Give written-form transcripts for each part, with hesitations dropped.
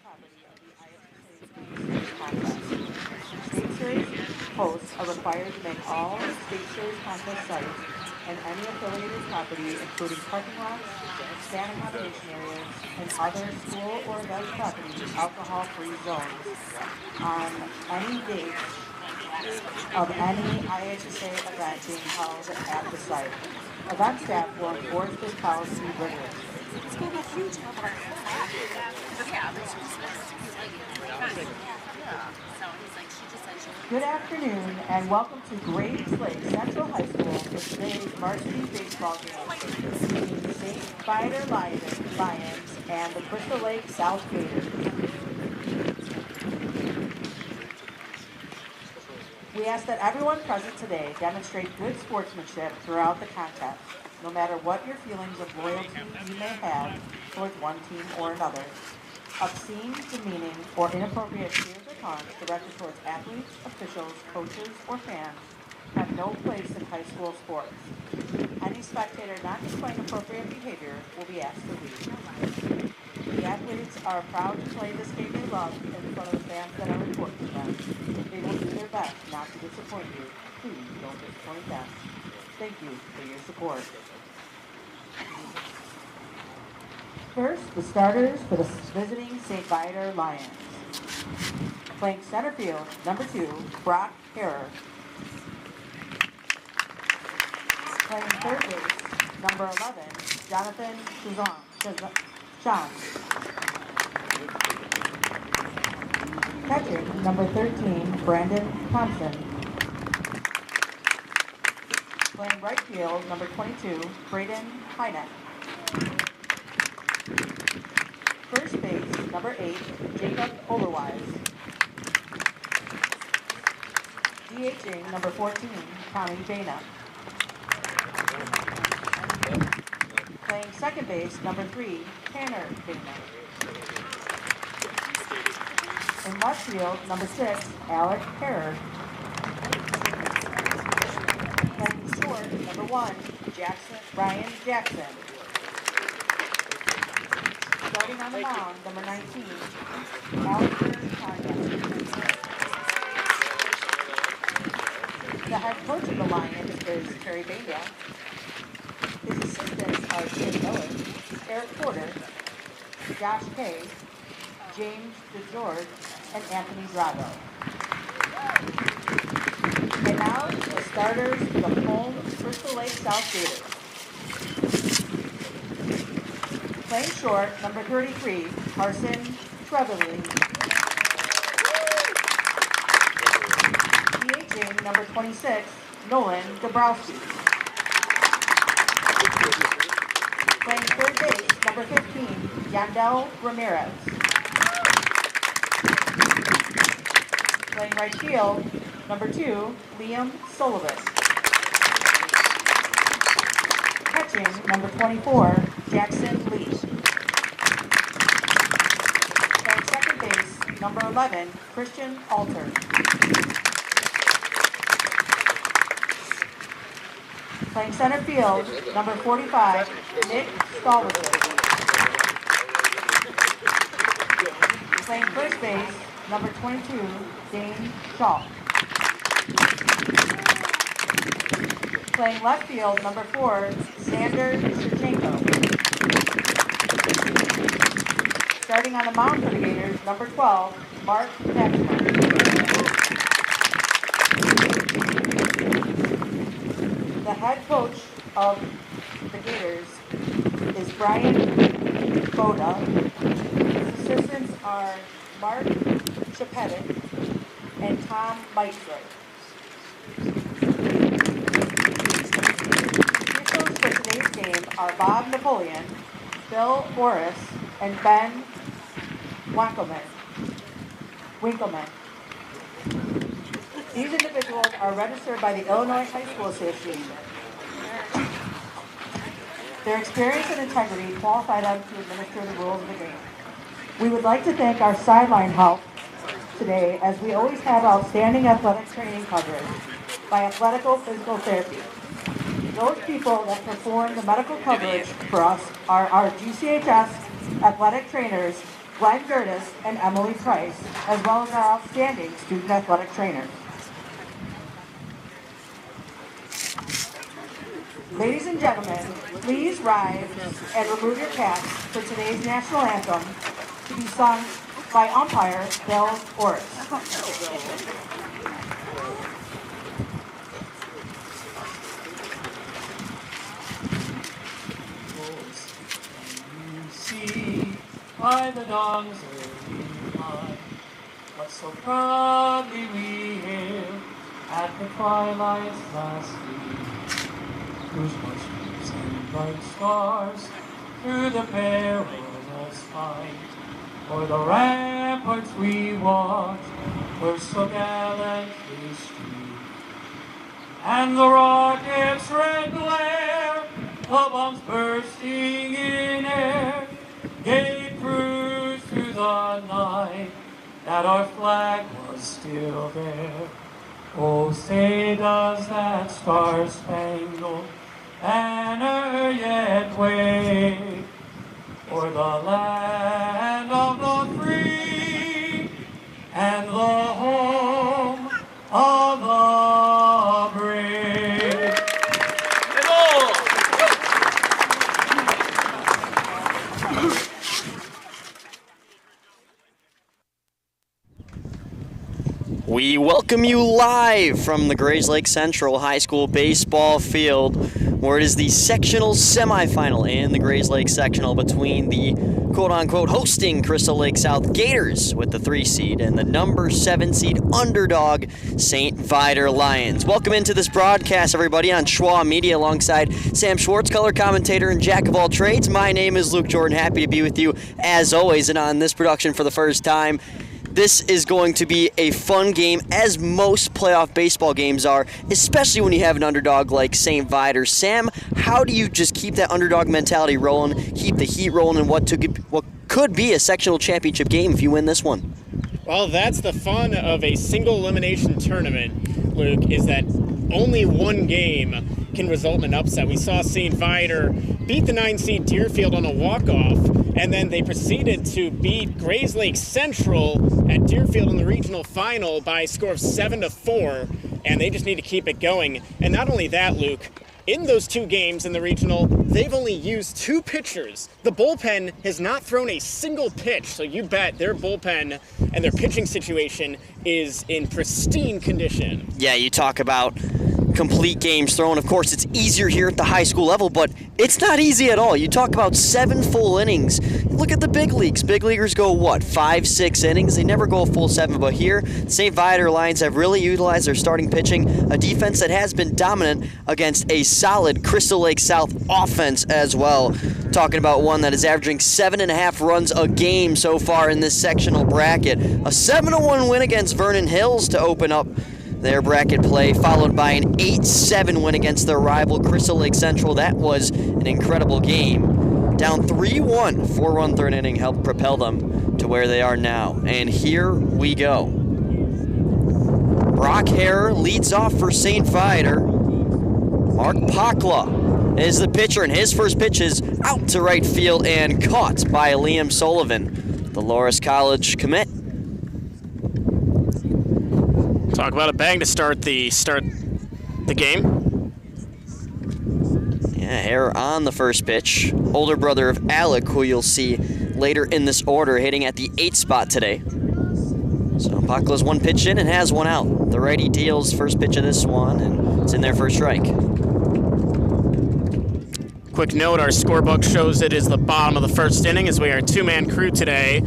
property of the IHSA contest. State Series hosts are required to make all State Series contest sites and any affiliated property, including parking lots, stand accommodation areas, and other school or event property, alcohol-free zones on any date of any IHSA event being held at the site. Event staff will enforce this policy rigorously. Good afternoon and welcome to Graves Lake Central High School for today's varsity baseball game between the St. Viator Lions and the Crystal Lake South Gators. We ask that everyone present today demonstrate good sportsmanship throughout the contest, no matter what your feelings of loyalty you may have towards one team or another. Obscene, demeaning, or inappropriate cheers or taunts directed towards athletes, officials, coaches, or fans have no place in high school sports. Any spectator not displaying appropriate behavior will be asked to leave. The athletes are proud to play this game they love in front of the fans that are important to them. They will do their best not to disappoint you. Please don't disappoint them. Thank you for your support. First, the starters for the visiting St. Viator Lions. Playing center field, number 2, Brock Harrer. Playing third base, number 11, Jonathan Sean. Catching, number 13, Brandon Thompson. Playing right field, number 22, Braden Hynek. First base, number 8, Jacob Overwise. DHing, number 14, Tommy Bana. Playing second base, number 3, Tanner Bana. In left field, number 6, Alec Herrera. Playing short, number 1, Ryan Jackson. Starting on the mound, number 19, Alistair Tanya. The head coach of the Lions is Terry Bania. His assistants are Tim Miller, Eric Porter, Josh Kay, James DeGeorge, and Anthony Drago. And now, the starters for the home Crystal Lake South Gators. Playing short, number 33, Carson Trevelyan. DHing, number 26, Nolan Dabrowski. Playing third base, number 15, Yandel Ramirez. Playing right field, number 2, Liam Sullivan. Catching, number 24, Jackson Lee. Playing second base, number 11, Christian Alter. Playing center field, number 45, Nick Stolliver. Playing first base, number 22, Dane Shaw. Playing left field, number 4, Sander Shevchenko. Starting on the mound for the Gators, number 12, Mark Paxman. The head coach of the Gators is Brian Boda. His assistants are Mark Chapetic and Tom Maestro. Officials for today's game are Bob Napoleon, Bill Boris, and Ben Winkleman. These individuals are registered by the Illinois High School Association. Their experience and integrity qualify them to administer the rules of the game. We would like to thank our sideline help today, as we always have outstanding athletic training coverage by Athletical Physical Therapy. Those people that perform the medical coverage for us are our GCHS athletic trainers, Glenn Gertis and Emily Price, as well as our outstanding student athletic trainers. Ladies and gentlemen, please rise and remove your caps for today's national anthem to be sung by umpire Bill Orris. See by the dawn's early light, what so proudly we hailed at the twilight's last gleam, whose muskets and bright stars through the perilous fight, o'er the ramparts we watched were so gallantly streamed, and the rocket's red glare, the bombs bursting in air, gave proof through the night that our flag was still there. Oh, say does that star-spangled banner yet wave o'er the land of the free and the home of the brave. We welcome you live from the Grayslake Central High School baseball field, where it is the sectional semifinal in the Grayslake Sectional between the quote-unquote hosting Crystal Lake South Gators with the 3 seed and the number 7 seed underdog St. Viator Lions. Welcome into this broadcast, everybody, on Schwa Media alongside Sam Schwartz, color commentator and jack of all trades. My name is Luke Jordan. Happy to be with you as always, and on this production for the first time, this is going to be a fun game, as most playoff baseball games are, especially when you have an underdog like St. Viator. Sam, how do you just keep that underdog mentality rolling, keep the heat rolling in what could be a sectional championship game if you win this one? Well, that's the fun of a single elimination tournament, Luke, is that only one game can result in an upset. We saw St. Viator beat the 9 seed Deerfield on a walk-off, and then they proceeded to beat Grayslake Central at Deerfield in the regional final by a score of 7-4, and they just need to keep it going. And not only that, Luke, in those 2 games in the regional, they've only used 2 pitchers. The bullpen has not thrown a single pitch, so you bet their bullpen and their pitching situation is in pristine condition. Yeah, you talk about complete games thrown. Of course, it's easier here at the high school level, but it's not easy at all. You talk about 7 full innings. Look at the big leagues. Big leaguers go, 5-6 innings? They never go a full 7, but here, St. Viator Lions have really utilized their starting pitching, a defense that has been dominant against a solid Crystal Lake South offense as well. Talking about one that is averaging 7.5 runs a game so far in this sectional bracket. A 7-1 win against Vernon Hills to open up their bracket play, followed by an 8-7 win against their rival Crystal Lake Central. That was an incredible game. Down 3-1, 4-run third inning helped propel them to where they are now. And here we go. Brock Harrer leads off for St. Viator. Mark Pakla is the pitcher, and his first pitch is out to right field and caught by Liam Sullivan, the Loras College commit. Talk about a bang to start the game. Yeah, Harrer on the first pitch. Older brother of Alec, who you'll see later in this order, hitting at the 8th spot today. So Pakla's 1 pitch in and has 1 out. The righty deals first pitch of this one, and it's in there for a strike. Quick note, our scorebook shows it is the bottom of the first inning as we are a 2-man crew today.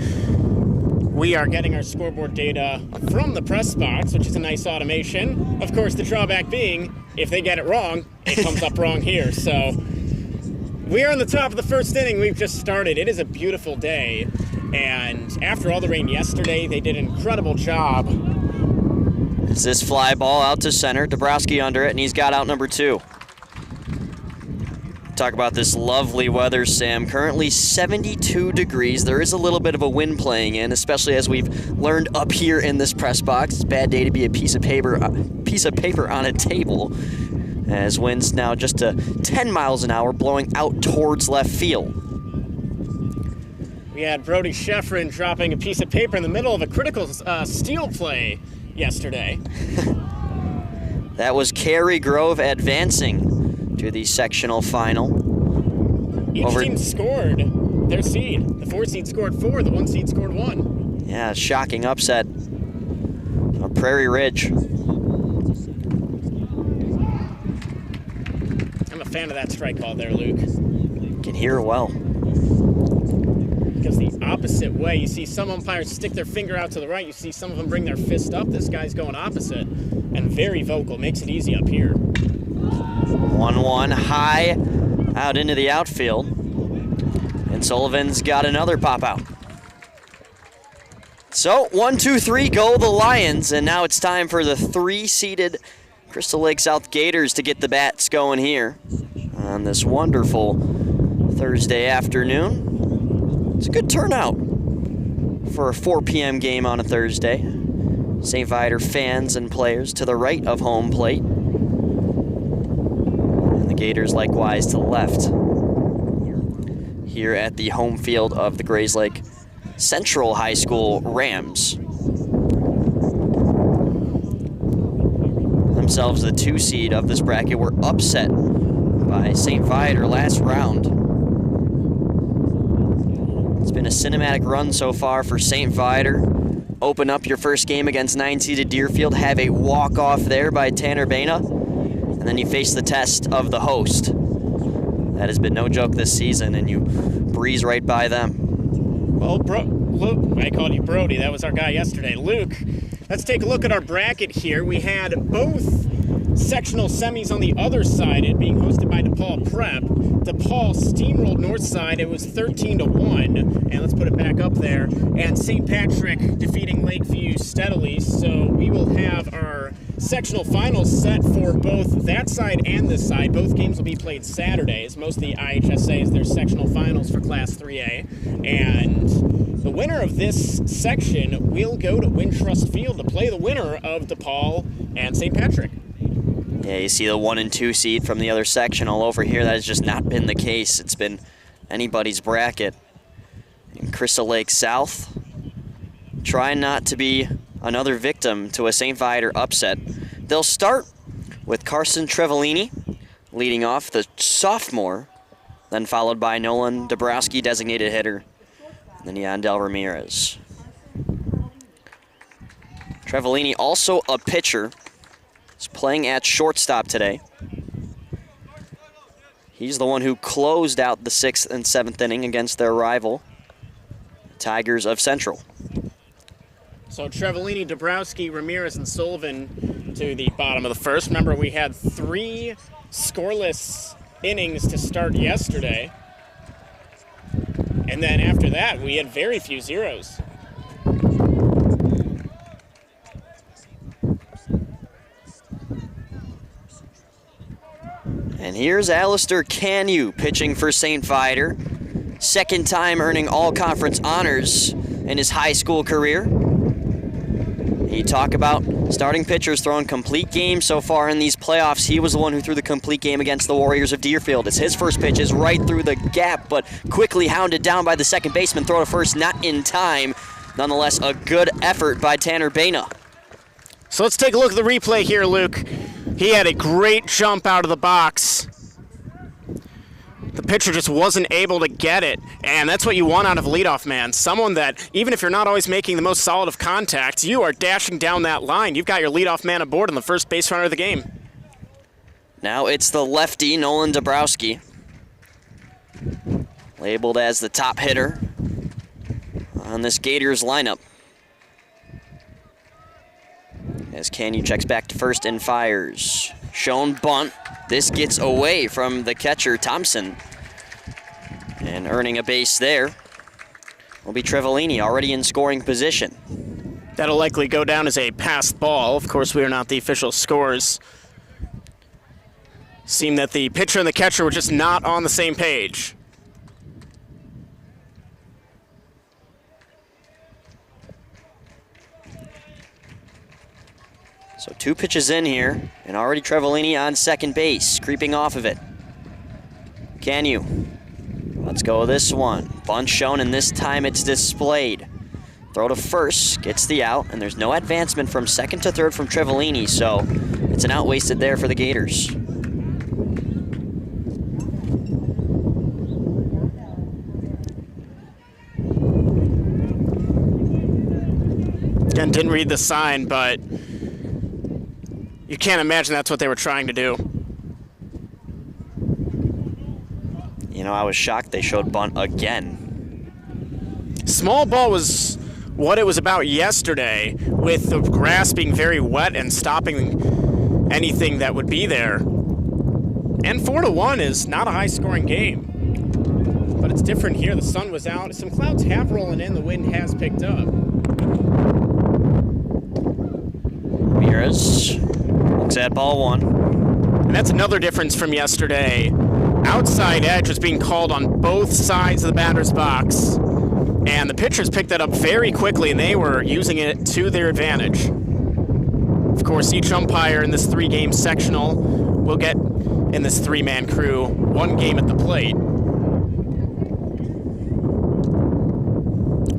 We are getting our scoreboard data from the press box, which is a nice automation. Of course, the drawback being, if they get it wrong, it comes up wrong here. So we are on the top of the first inning. We've just started. It is a beautiful day. And after all the rain yesterday, they did an incredible job. Is this fly ball out to center? Dabrowski under it, and he's got out number 2. Talk about this lovely weather, Sam. Currently 72 degrees. There is a little bit of a wind playing in, especially as we've learned up here in this press box. It's a bad day to be a piece of paper on a table, as winds now just to 10 miles an hour blowing out towards left field. We had Brody Sheffrin dropping a piece of paper in the middle of a critical steal play yesterday. That was Cary Grove advancing to the sectional final. Each team scored their seed. The 4 seed scored 4, the 1 seed scored 1. Yeah, shocking upset on Prairie Ridge. I'm a fan of that strike call there, Luke. Can hear it well. Because the opposite way, you see some umpires stick their finger out to the right, you see some of them bring their fist up. This guy's going opposite and very vocal, makes it easy up here. 1-1 high out into the outfield. And Sullivan's got another pop out. So 1, 2, 3 go the Lions, and now it's time for the 3-seeded Crystal Lake South Gators to get the bats going here on this wonderful Thursday afternoon. It's a good turnout for a 4 p.m. game on a Thursday. St. Viator fans and players to the right of home plate. And the Gators likewise to the left. Here at the home field of the Grays Lake Central High School Rams. Themselves the 2 seed of this bracket were upset by St. Viator last round. It's been a cinematic run so far for St. Viator. Open up your first game against 9-seeded Deerfield, have a walk-off there by Tanner Baina, and then you face the test of the host. That has been no joke this season, and you breeze right by them. Well, Luke, I called you Brody. That was our guy yesterday. Luke, let's take a look at our bracket here. We had both sectional semis on the other side, it being hosted by DePaul Prep. DePaul steamrolled Northside. It was 13-1, and let's put it back up there. And St. Patrick defeating Lakeview steadily. So we will have our sectional finals set for both that side and this side. Both games will be played Saturdays. Most of the IHSA is their sectional finals for Class 3A. And the winner of this section will go to Wintrust Field to play the winner of DePaul and St. Patrick. Yeah, you see the 1 and 2 seed from the other section all over here. That has just not been the case. It's been anybody's bracket. In Crystal Lake South, trying not to be another victim to a St. Viator upset. They'll start with Carson Trevellini leading off, the sophomore, then followed by Nolan Dabrowski, designated hitter, and then Yandel Ramirez. Trevellini also a pitcher. He's playing at shortstop today. He's the one who closed out the 6th and 7th inning against their rival, Tigers of Central. So Trevellini, Dabrowski, Ramirez, and Sullivan to the bottom of the first. Remember, we had 3 scoreless innings to start yesterday. And then after that, we had very few zeros. And here's Alistair Canu pitching for St. Viator. Second time earning all-conference honors in his high school career. You talk about starting pitchers throwing complete games so far in these playoffs. He was the one who threw the complete game against the Warriors of Deerfield. It's his first pitch is right through the gap, but quickly hounded down by the second baseman. Throw to first, not in time. Nonetheless, a good effort by Tanner Baina. So let's take a look at the replay here, Luke. He had a great jump out of the box. The pitcher just wasn't able to get it, and that's what you want out of a leadoff man. Someone that, even if you're not always making the most solid of contact, you are dashing down that line. You've got your leadoff man aboard and the first base runner of the game. Now it's the lefty, Nolan Dabrowski, labeled as the top hitter on this Gators lineup. As Canyon checks back to first and fires. Shown bunt. This gets away from the catcher, Thompson. And earning a base there will be Trevellini, already in scoring position. That'll likely go down as a passed ball. Of course, we are not the official scorers. Seemed that the pitcher and the catcher were just not on the same page. So 2 pitches in here, and already Trevellini on second base, creeping off of it. Canu Let's go this one. Bunt shown, and this time it's displayed. Throw to first, gets the out, and there's no advancement from second to third from Trevelini, so it's an out wasted there for the Gators. Again, didn't read the sign, but you can't imagine that's what they were trying to do. You know, I was shocked they showed bunt again. Small ball was what it was about yesterday, with the grass being very wet and stopping anything that would be there. And 4-1 is not a high-scoring game. But it's different here. The sun was out. Some clouds have rolling in. The wind has picked up. Ramirez looks at ball one. And that's another difference from yesterday. Outside edge was being called on both sides of the batter's box. And the pitchers picked that up very quickly, and they were using it to their advantage. Of course, each umpire in this 3-game sectional will get, in this 3-man crew, 1 game at the plate.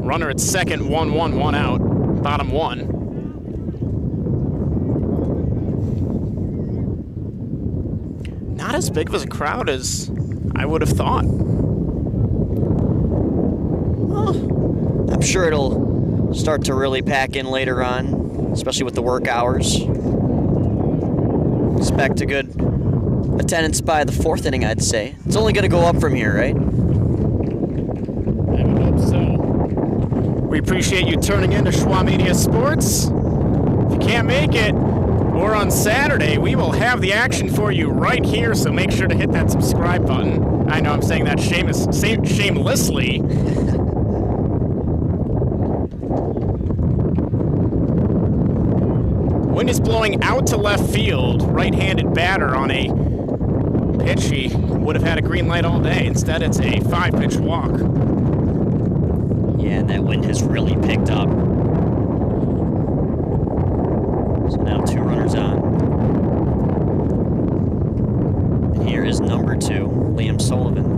Runner at second, 1-1, 1 out, bottom 1. Not as big of a crowd as I would have thought. I'm sure it'll start to really pack in later on, especially with the work hours. Expect a good attendance by the 4th inning, I'd say. It's only going to go up from here, right? I would hope so. We appreciate you turning in to Schwa Media Sports. If you can't make it, or on Saturday, we will have the action for you right here, so make sure to hit that subscribe button. I know I'm saying that shamelessly. Wind is blowing out to left field. Right-handed batter on a pitch. He would have had a green light all day. Instead, it's a 5-pitch walk. Yeah, and that wind has really picked up. So now 2 runners on. And here is number 2, Liam Sullivan.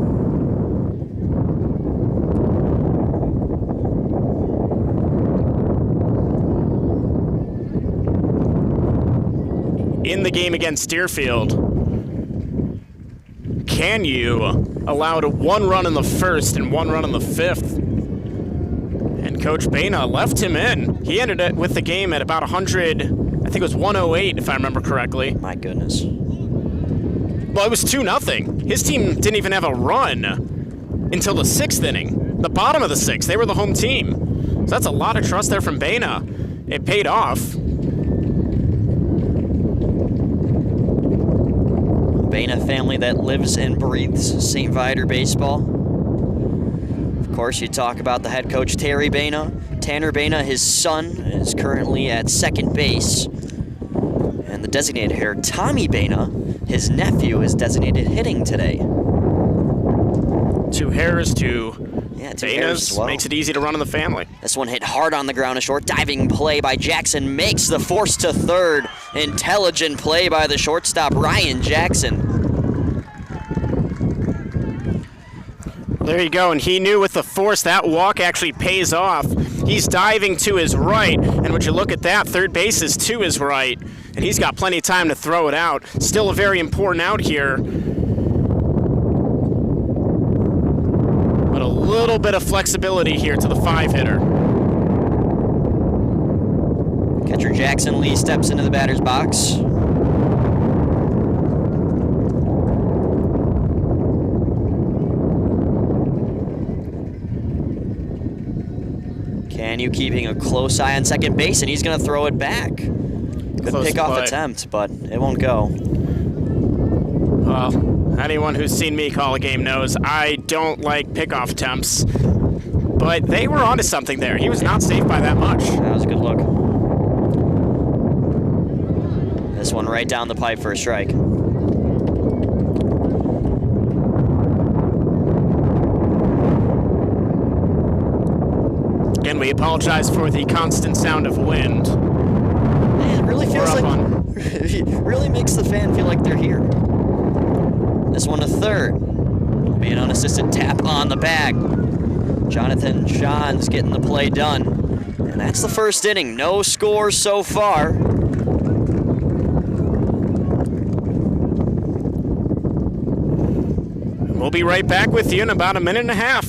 In the game against Deerfield, can you allow 1 run in the 1st and 1 run in the 5th? And Coach Baina left him in. He ended it with the game at about 100, I think it was 108 if I remember correctly. My goodness. Well, it was 2-0. His team didn't even have a run until the 6th inning. The bottom of the 6th, they were the home team. So that's a lot of trust there from Baina. It paid off. Baina family that lives and breathes St. Viator baseball. Of course, you talk about the head coach, Terry Baina. Tanner Baina, his son, is currently at second base. And the designated hitter, Tommy Baina, his nephew, is designated hitting today. 2 hairs to Bainas well. Makes it easy to run in the family. This one hit hard on the ground, a short diving play by Jackson makes the force to third. Intelligent play by the shortstop, Ryan Jackson. There you go, and he knew with the force that walk actually pays off. He's diving to his right, and would you look at that, third base is to his right, and he's got plenty of time to throw it out. Still a very important out here. But a little bit of flexibility here to the 5-hitter. Catcher Jackson Lee steps into the batter's box. Canyu keeping a close eye on second base, and he's going to throw it back. Good pickoff attempt, but it won't go. Well, anyone who's seen me call a game knows I don't like pickoff attempts. But they were onto something there. He was not safe by that much. That was a good look. This one right down the pipe for a strike. Again, we apologize for the constant sound of wind. It really feels like, it really makes the fan feel like they're here. This one to third. Be an unassisted tap on the bag. Jonathan Johns getting the play done. And that's the first inning. No scores so far. We'll be right back with you in about a minute and a half.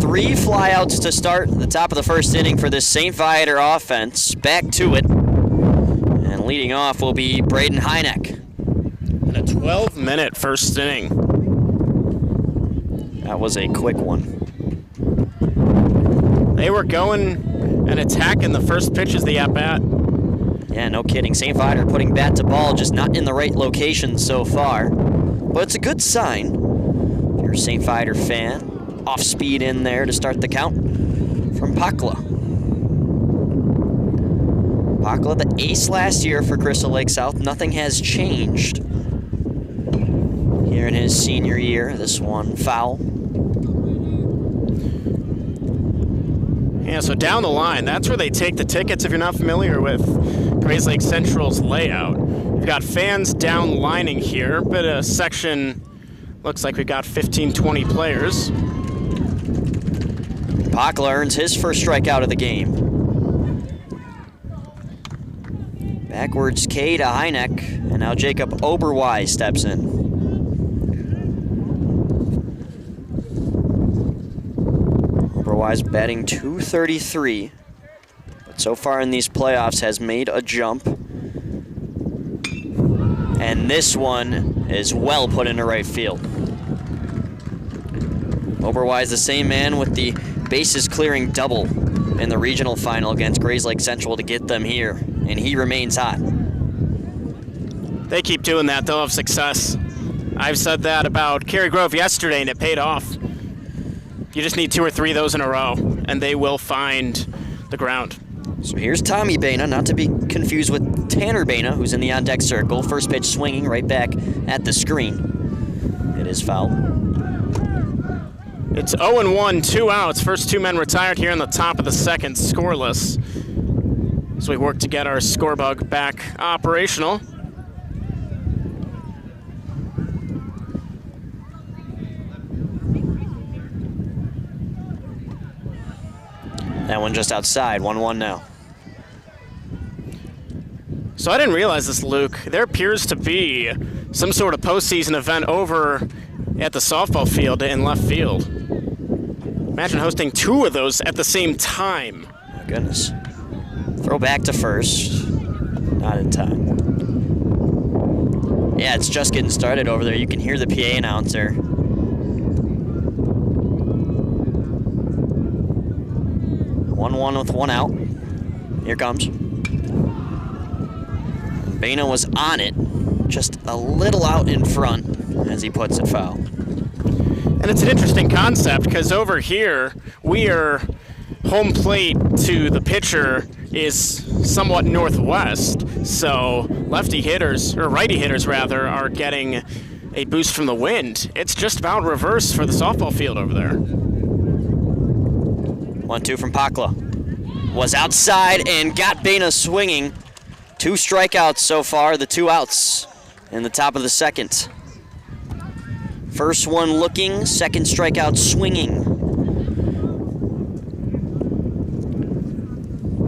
Three flyouts to start the top of the first inning for this St. Viator offense. Back to it. And leading off will be Braden Heineck. And a 12-minute first inning. That was a quick one. They were going and attacking the first pitch as the at-bat. Yeah, no kidding. St. Viator putting bat to ball, just not in the right location so far. But it's a good sign. If you're a St. Viator fan, off speed in there to start the count from Pakla. Pakla, the ace last year for Crystal Lake South. Nothing has changed here in his senior year. This one foul. Yeah, so down the line, that's where they take the tickets if you're not familiar with Grays Lake Central's layout. We've got fans down lining here, but a section looks like we've got 15, 20 players. Pakla earns his first strikeout of the game. Backwards K to Heineck, and now Jacob Oberweis steps in. Oberweis batting .233, but so far in these playoffs has made a jump. And this one is well put into right field. Oberweis, the same man with the bases clearing double in the regional final against Grays Lake Central to get them here, and he remains hot. They keep doing that, they'll have success. I've said that about Cary Grove yesterday, and it paid off. You just need 2 or 3 of those in a row, and they will find the ground. So here's Tommy Baina, not to be confused with Tanner Baina, who's in the on-deck circle. First pitch swinging right back at the screen. It is foul. It's 0-1, 2 outs. First 2 men retired here in the top of the second, scoreless. As we work to get our scorebug back operational. That one just outside, 1-1 now. So I didn't realize this, Luke. There appears to be some sort of postseason event over at the softball field in left field. Imagine hosting 2 of those at the same time. My goodness. Throw back to first. Not in time. Yeah, it's just getting started over there. You can hear the PA announcer. 1-1 with 1 out. Here comes. Baina was on it, just a little out in front as he puts it foul. And it's an interesting concept because over here, we are home plate to the pitcher is somewhat northwest. So lefty hitters, or righty hitters rather, are getting a boost from the wind. It's just about reverse for the softball field over there. 1-2 from Pakla. Was outside and got Baina swinging. 2 strikeouts so far, the 2 outs in the top of the second. First one looking, second strikeout swinging.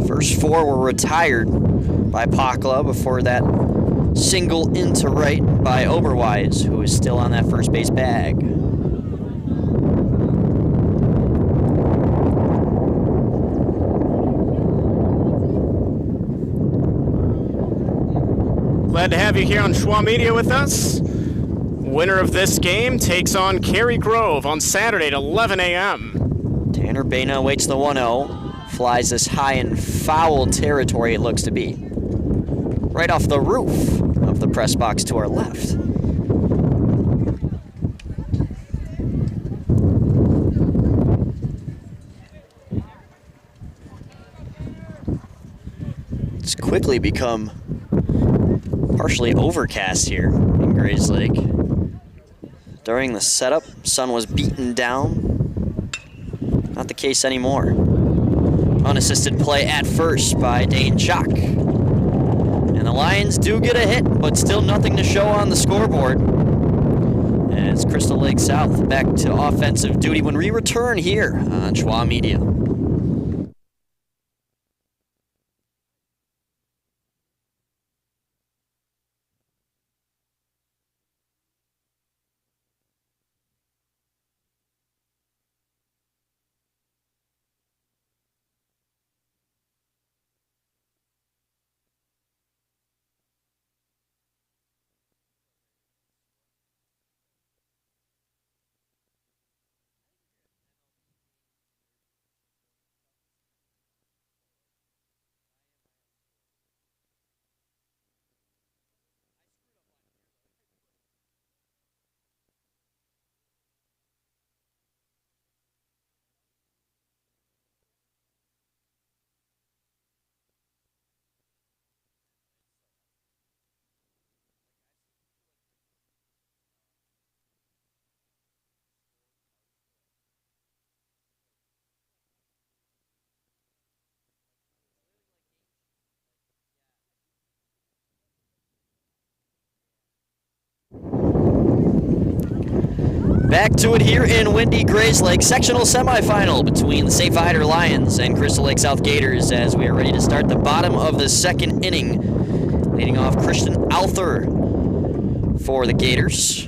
First 4 were retired by Pakla before that single into right by Oberwise, who is still on that first base bag. Glad to have you here on Schwa Media with us. Winner of this game takes on Cary Grove on Saturday at 11 a.m. Tanner Baina awaits the 1-0. Flies this high in foul territory, it looks to be. Right off the roof of the press box to our left. It's quickly become partially overcast here in Grays Lake. During the setup, sun was beaten down. Not the case anymore. Unassisted play at first by Dane Chalk. And the Lions do get a hit, but still nothing to show on the scoreboard. As Crystal Lake South back to offensive duty when we return here on Schwa Media. Back to it here in windy Grays Lake, sectional semifinal between the St. Viator Lions and Crystal Lake South Gators as we are ready to start the bottom of the second inning. Leading off Christian Alther for the Gators.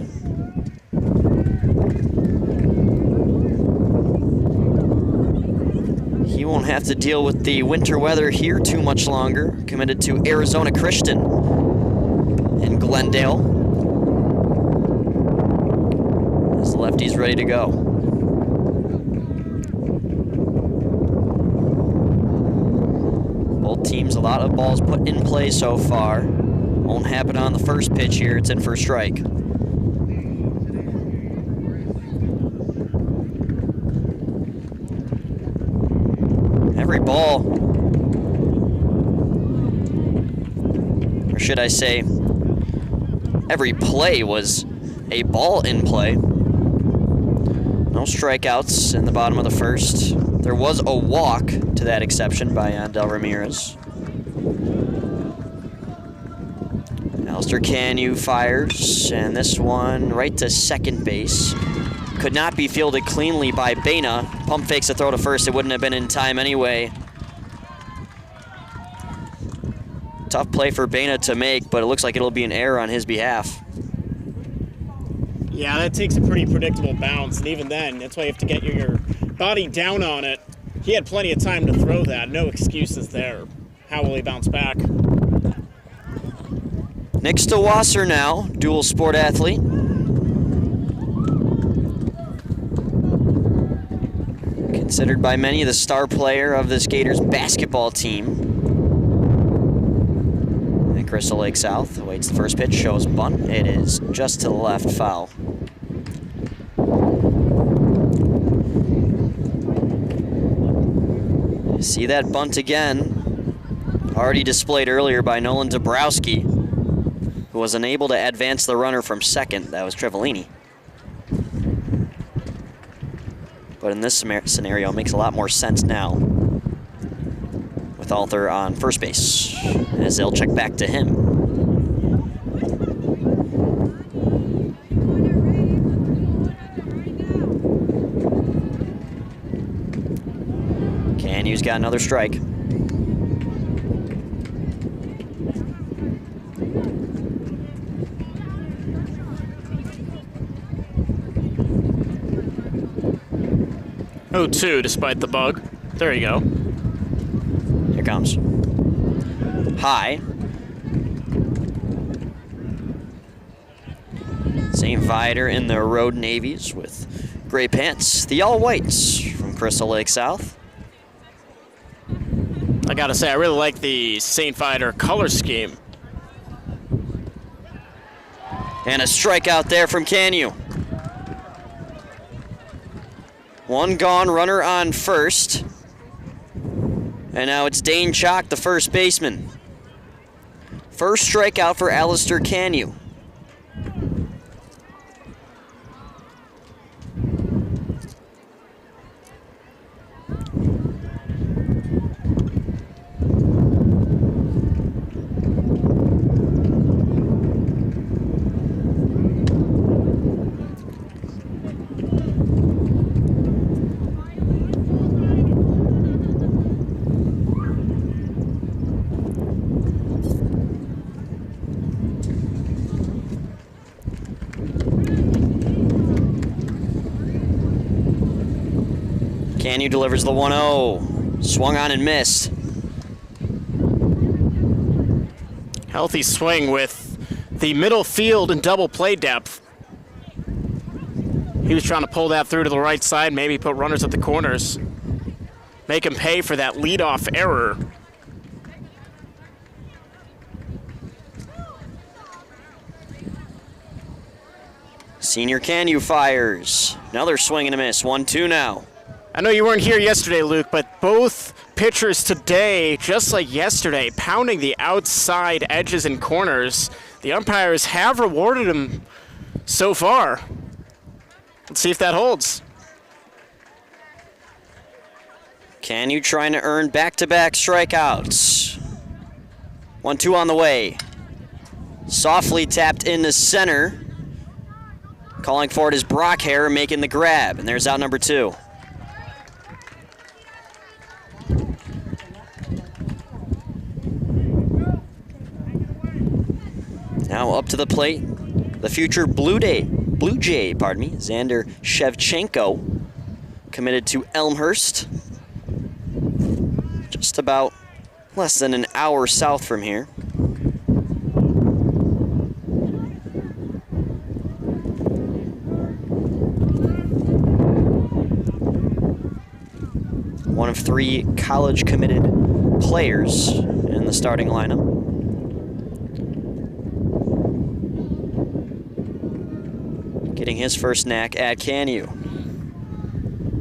He won't have to deal with the winter weather here too much longer. Committed to Arizona Christian in Glendale. The lefty's ready to go. Both teams, a lot of balls put in play so far. Won't happen on the first pitch here. It's in for a strike. Every ball, or should I say, every play was a ball in play. No strikeouts in the bottom of the first. There was a walk to that exception by Andel Ramirez. Alistair Canu fires, and this one right to second base. Could not be fielded cleanly by Baina. Pump fakes a throw to first. It wouldn't have been in time anyway. Tough play for Baina to make, but it looks like it'll be an error on his behalf. Yeah, that takes a pretty predictable bounce, and even then, that's why you have to get your body down on it. He had plenty of time to throw that. No excuses there. How will he bounce back? Nick Stawasser now, dual sport athlete. Considered by many the star player of this Gators basketball team. And Crystal Lake South awaits the first pitch, shows bunt. It is just to the left, foul. See that bunt again, already displayed earlier by Nolan Dabrowski, who was unable to advance the runner from second. That was Trevelini. But in this scenario, it makes a lot more sense now with Alther on first base, as they'll check back to him. Canyu's got another strike. Oh, 2 despite the bug. There you go. Here comes. High. St. Viator in the road navies with gray pants. The all whites from Crystal Lake South. I gotta say, I really like the St. Viator color scheme. And a strikeout there from Canyu. One gone, runner on first. And now it's Dane Chalk, the first baseman. First strikeout for Alistair Canyu. Canyu delivers the 1-0. Swung on and missed. Healthy swing with the middle field and double play depth. He was trying to pull that through to the right side, maybe put runners at the corners. Make him pay for that leadoff error. Senior Canyu fires. Another swing and a miss. 1-2 now. I know you weren't here yesterday, Luke, but both pitchers today, just like yesterday, pounding the outside edges and corners. The umpires have rewarded him so far. Let's see if that holds. Canyu trying to earn back-to-back strikeouts. 1-2 on the way. Softly tapped into center. Calling for it is Brockhair making the grab, and there's out number 2. Now up to the plate, the future Blue Jay, Xander Shevchenko, committed to Elmhurst, just about less than an hour south from here. One of 3 college-committed players in the starting lineup. Getting his first knack at Canyu.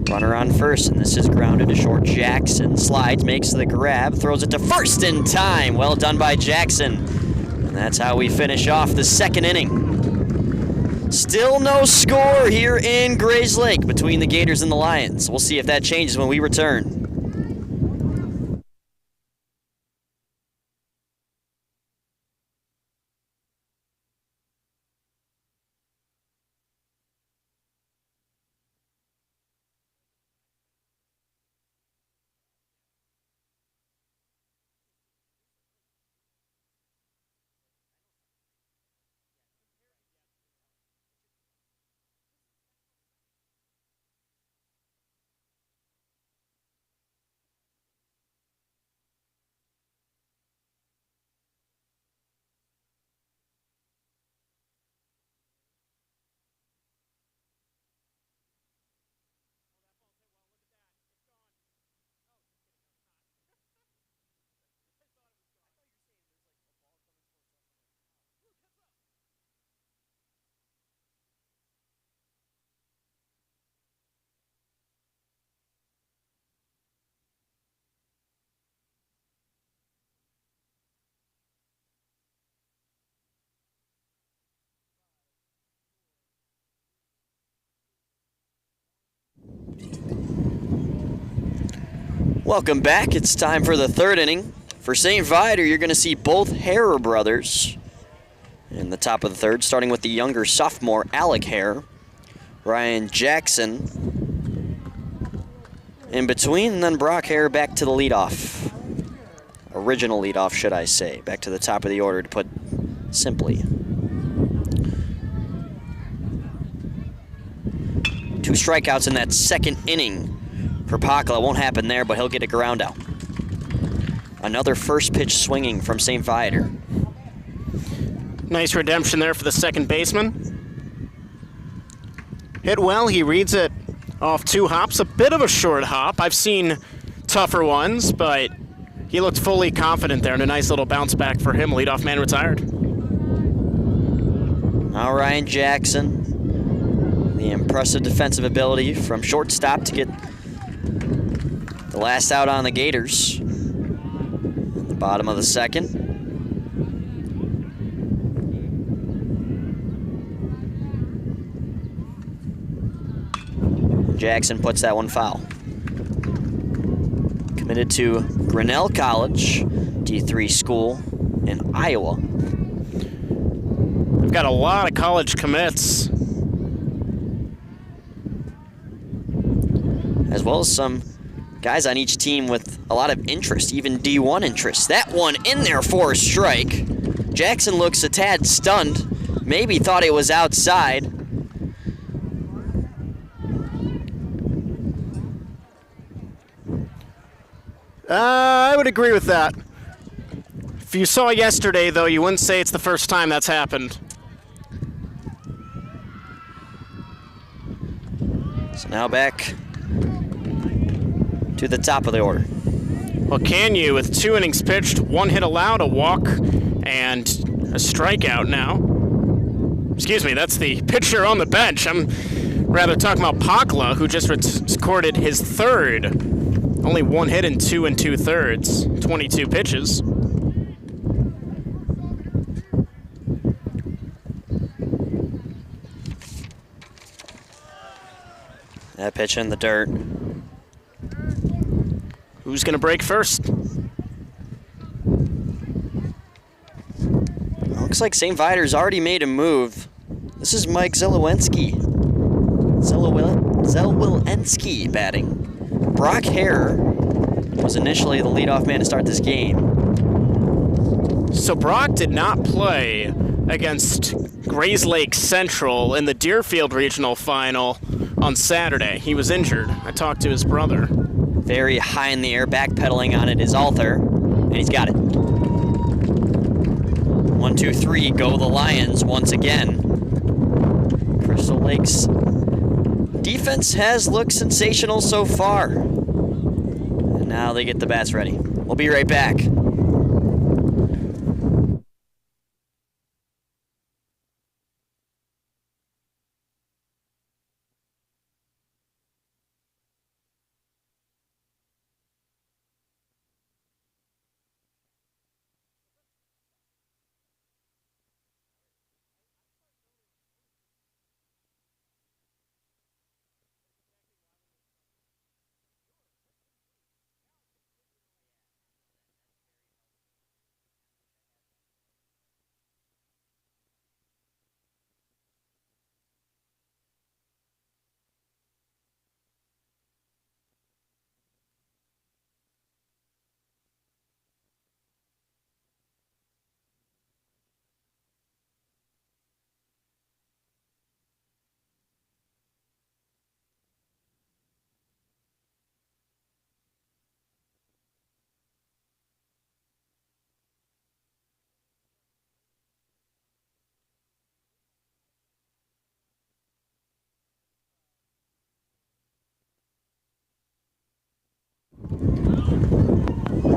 Runner on first, and this is grounded to short. Jackson slides, makes the grab, throws it to first in time. Well done by Jackson. And that's how we finish off the second inning. Still no score here in Grays Lake between the Gators and the Lions. We'll see if that changes when we return. Welcome back. It's time for the third inning. For St. Viator, you're going to see both Harrer brothers in the top of the third, starting with the younger sophomore, Alec Harrer, Ryan Jackson, in between, and then Brock Hare back to the leadoff. Original leadoff, should I say. Back to the top of the order, to put simply. 2 strikeouts in that second inning for Pakla. Won't happen there, but he'll get a ground out. Another first pitch swinging from St. Viator. Nice redemption there for the second baseman. Hit well, he reads it off 2 hops. A bit of a short hop. I've seen tougher ones, but he looked fully confident there, and a nice little bounce back for him. Leadoff man retired. Now Ryan Jackson, the impressive defensive ability from shortstop to get the last out on the Gators. At the bottom of the second. Jackson puts that one foul. Committed to Grinnell College, D3 school in Iowa. We've got a lot of college commits. As well as some guys on each team with a lot of interest, even D1 interest. That one in there for a strike. Jackson looks a tad stunned. Maybe thought it was outside. I would agree with that. If you saw yesterday, though, you wouldn't say it's the first time that's happened. So now back to the top of the order. Well, can you, with 2 innings pitched, 1 hit allowed, a walk, and a strikeout now. Excuse me, that's the pitcher on the bench. I'm rather talking about Pakla, who just recorded his 3rd. Only 1 hit in 2 2/3, 22 pitches. That pitch in the dirt. Who's going to break first? Looks like St. Viator's already made a move. This is Mike Zelowinski. Zelowinski batting. Brock Hare was initially the leadoff man to start this game. So Brock did not play against Grayslake Central in the Deerfield Regional Final on Saturday. He was injured. I talked to his brother. Very high in the air, backpedaling on it is Arthur, and he's got it. 1, 2, 3, go the Lions once again. Crystal Lake's defense has looked sensational so far. And now they get the bats ready. We'll be right back.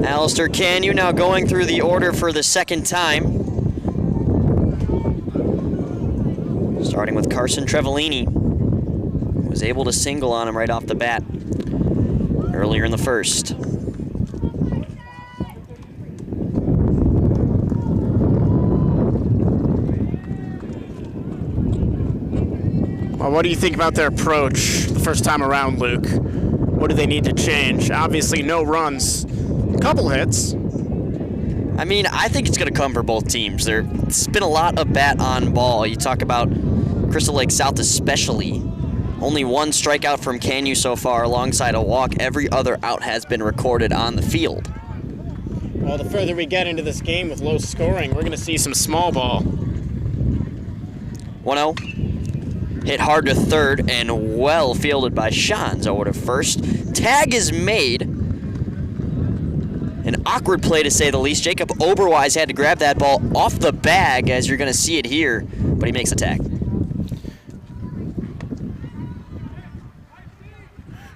Alistair Canyu now going through the order for the second time. Starting with Carson Trevelini, who was able to single on him right off the bat earlier in the first. Well, what do you think about their approach the first time around, Luke? What do they need to change? Obviously, no runs. A couple hits. I mean, I think it's going to come for both teams. There's been a lot of bat on ball. You talk about Crystal Lake South especially. Only one strikeout from Canyu so far alongside a walk. Every other out has been recorded on the field. Well, the further we get into this game with low scoring, we're going to see some small ball. 1-0. Hit hard to third and well fielded by Shans over to first. Tag is made. An awkward play to say the least. Jacob Oberwise had to grab that ball off the bag, as you're going to see it here, but he makes a tag.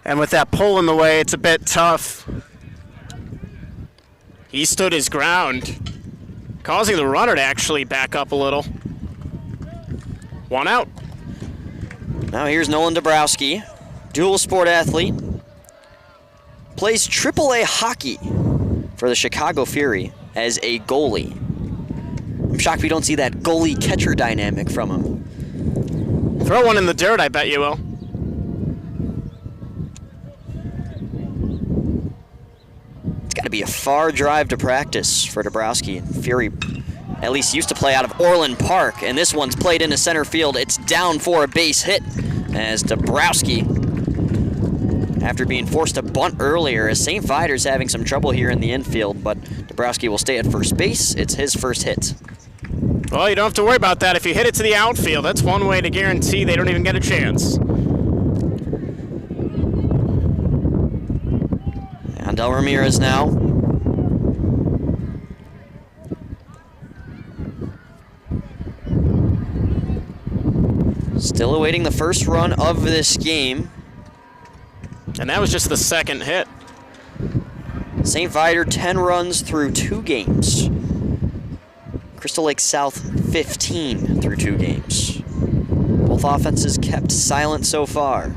And with that pull in the way, it's a bit tough. He stood his ground, causing the runner to actually back up a little. 1 out. Now here's Nolan Dabrowski, dual sport athlete. Plays AAA hockey for the Chicago Fury as a goalie. I'm shocked we don't see that goalie-catcher dynamic from him. Throw one in the dirt, I bet you will. It's got to be a far drive to practice for Dabrowski. Fury at least used to play out of Orland Park, and this one's played into center field. It's down for a base hit as Dabrowski, after being forced to bunt earlier, as St. Viator's having some trouble here in the infield, but Dabrowski will stay at first base. It's his first hit. Well, you don't have to worry about that. If you hit it to the outfield, that's one way to guarantee they don't even get a chance. Andel Ramirez now. Still awaiting the first run of this game. And that was just the second hit. St. Viator 10 runs through 2 games. Crystal Lake South 15 through 2 games. Both offenses kept silent so far.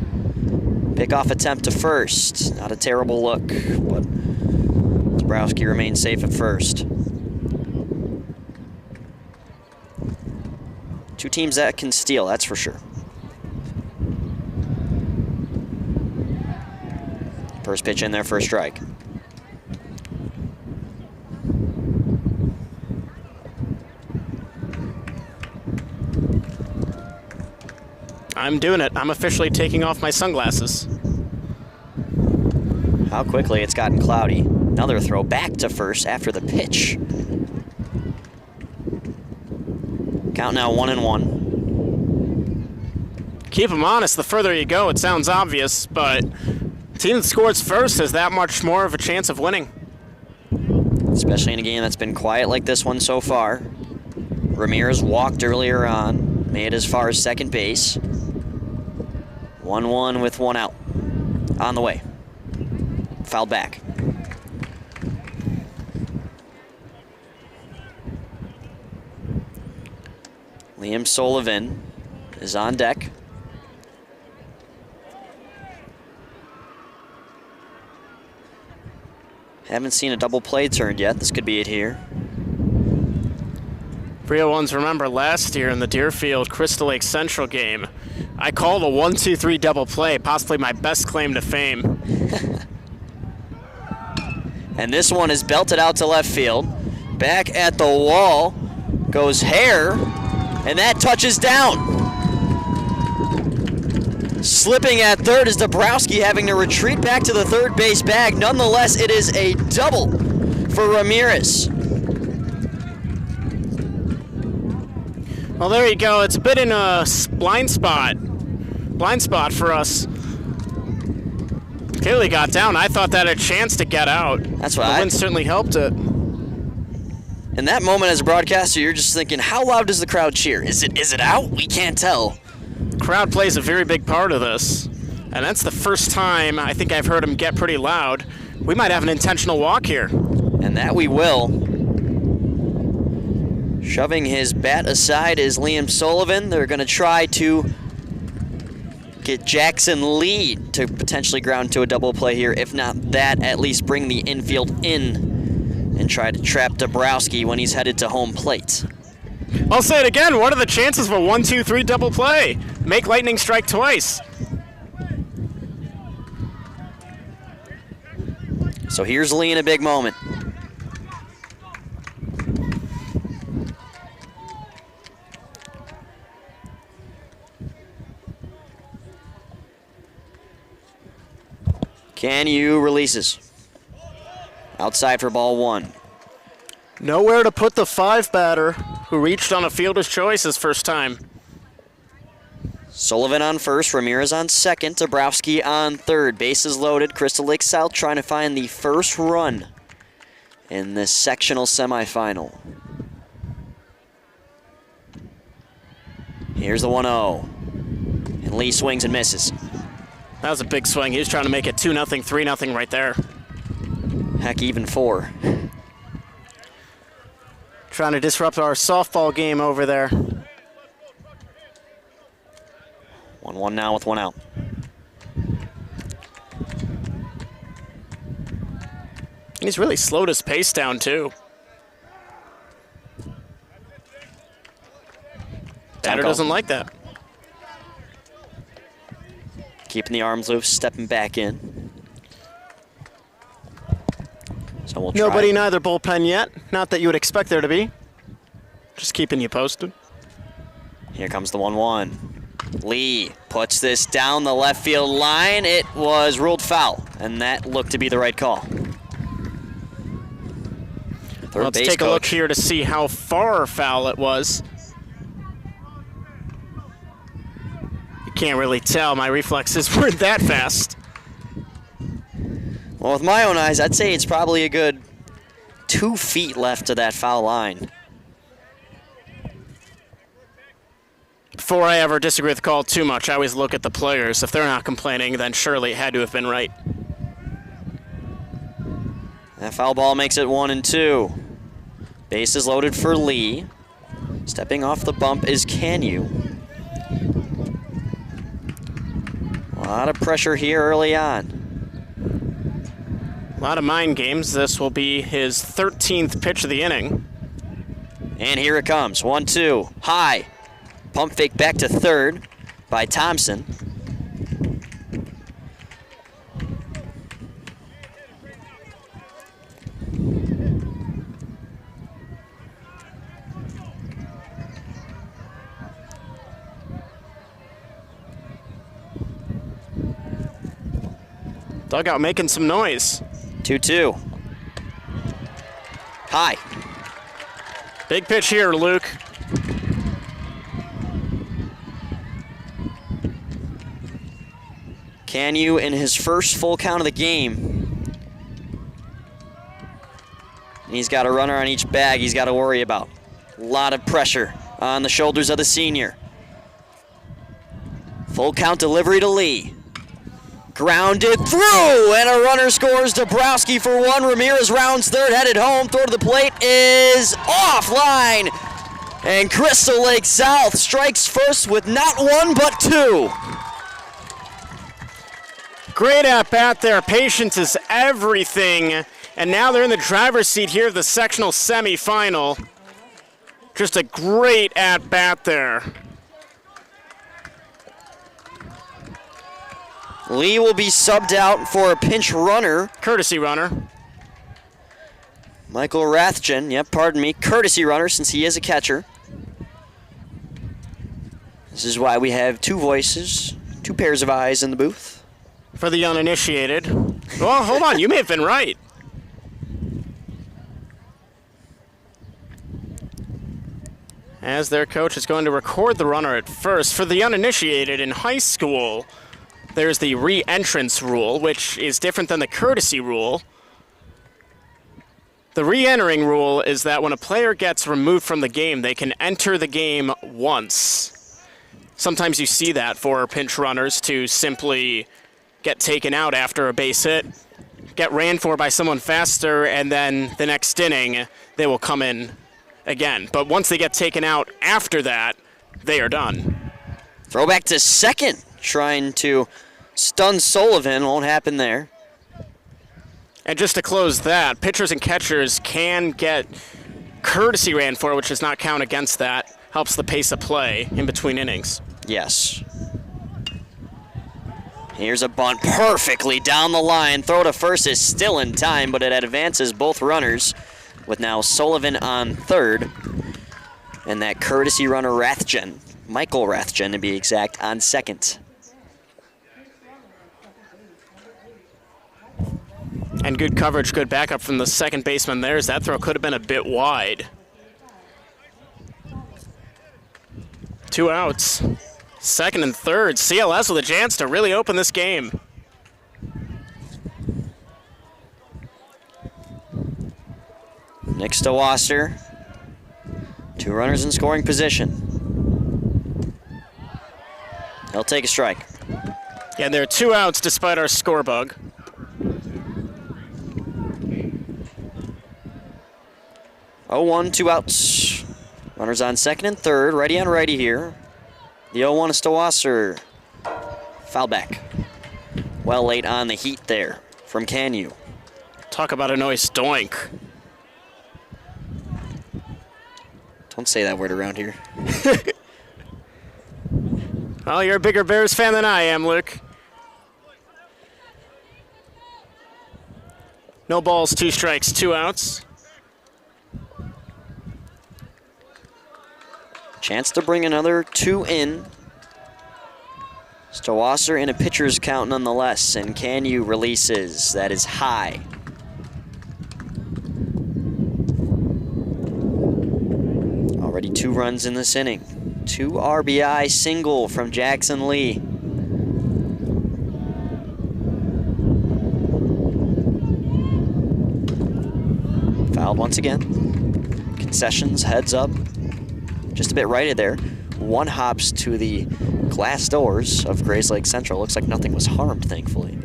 Pickoff attempt to first. Not a terrible look, but Dabrowski remains safe at first. 2 teams that can steal, that's for sure. First pitch in there for a strike. I'm doing it. I'm officially taking off my sunglasses. How quickly it's gotten cloudy. Another throw back to first after the pitch. Count now 1-1. Keep them honest. The further you go, it sounds obvious, but the team that scores first has that much more of a chance of winning. Especially in a game that's been quiet like this one so far. Ramirez walked earlier on, made as far as second base. 1-1 with 1 out. On the way. Fouled back. Liam Sullivan is on deck. Haven't seen a double play turned yet. This could be it here. Real ones remember last year in the Deerfield Crystal Lake Central game, I called a 1-2-3 double play, possibly my best claim to fame. And this one is belted out to left field. Back at the wall goes Hare, and that touches down. Slipping at third is Dabrowski, having to retreat back to the third base bag. Nonetheless, it is a double for Ramirez. Well, there you go. It's a bit in a blind spot for us. Clearly got down. I thought that had a chance to get out. That's what the wind certainly helped it. In that moment as a broadcaster, you're just thinking, how loud does the crowd cheer? Is it out? We can't tell. Crowd plays a very big part of this. And that's the first time I think I've heard him get pretty loud. We might have an intentional walk here. And that we will. Shoving his bat aside is Liam Sullivan. They're going to try to get Jackson Lee to potentially ground to a double play here. If not that, at least bring the infield in and try to trap Dabrowski when he's headed to home plate. I'll say it again. What are the chances of a 1-2-3 double play? Make lightning strike twice. So here's Lee in a big moment. Canyu releases. Outside for ball 1. Nowhere to put the 5 batter who reached on a fielder's choice his first time. Sullivan on first, Ramirez on second, Dabrowski on third. Bases loaded, Crystal Lake South trying to find the first run in this sectional semifinal. Here's the 1-0. And Lee swings and misses. That was a big swing. He was trying to make it 2-0, 3-0 right there. Heck, even 4. Trying to disrupt our softball game over there. 1-1 now with 1 out. He's really slowed his pace down, too. Batter doesn't like that. Keeping the arms loose, stepping back in. So we'll try. Nobody in either bullpen yet. Not that you would expect there to be. Just keeping you posted. Here comes the 1-1. Lee puts this down the left field line. It was ruled foul, and that looked to be the right call. Let's take a look here to see how far foul it was. You can't really tell. My reflexes weren't that fast. Well, with my own eyes, I'd say it's probably a good 2 feet left to that foul line. Before I ever disagree with the call too much, I always look at the players. If they're not complaining, then surely it had to have been right. That foul ball makes it 1-2. Bases loaded for Lee. Stepping off the bump is Canyu. A lot of pressure here early on. A lot of mind games. This will be his 13th pitch of the inning. And here it comes. 1-2. High. Pump fake back to third by Thompson. Dugout making some noise. 2-2. High. Big pitch here, Luke. Canyu in his first full count of the game. And he's got a runner on each bag he's got to worry about. A lot of pressure on the shoulders of the senior. Full count delivery to Lee. Grounded through, and a runner scores. Dabrowski for 1. Ramirez rounds third, headed home. Throw to the plate is offline. And Crystal Lake South strikes first with not 1 but 2. Great at bat there. Patience is everything. And now they're in the driver's seat here of the sectional semifinal. Just a great at bat there. Lee will be subbed out for a pinch runner. Courtesy runner. Michael Rathjen, courtesy runner since he is a catcher. This is why we have 2 voices, 2 pairs of eyes in the booth. For the uninitiated. Well, hold on, you may have been right. As their coach is going to record the runner at first. For the uninitiated in high school, there's the re-entrance rule, which is different than the courtesy rule. The re-entering rule is that when a player gets removed from the game, they can enter the game once. Sometimes you see that for pinch runners to simply get taken out after a base hit, get ran for by someone faster, and then the next inning, they will come in again. But once they get taken out after that, they are done. Throw back to second, trying to stun Sullivan. Won't happen there. And just to close that, pitchers and catchers can get courtesy ran for, which does not count against that. Helps the pace of play in between innings. Yes. Here's a bunt perfectly down the line. Throw to first is still in time, but it advances both runners with now Sullivan on third. And that courtesy runner Rathjen, Michael Rathjen to be exact, on second. And good coverage, good backup from the second baseman there, as that throw could have been a bit wide. 2 outs. Second and third. CLS with a chance to really open this game. Next to Wasser. 2 runners in scoring position. He'll take a strike. Yeah, and there are 2 outs despite our score bug. Oh, 1, 2 outs. Runners on second and third, righty on righty here. The 0-1 is to Wasser. Foul back. Well late on the heat there from Canyu. Talk about a noise doink. Don't say that word around here. Oh, you're a bigger Bears fan than I am, Luke. No balls, 2 strikes, 2 outs. Chance to bring another 2 in. Stowasser in a pitcher's count nonetheless, and Canyu releases. That is high. Already 2 runs in this inning. 2 RBI single from Jackson Lee. Fouled once again. Concessions, heads up. Just a bit righted there. 1 hops to the glass doors of Grays Lake Central. Looks like nothing was harmed, thankfully.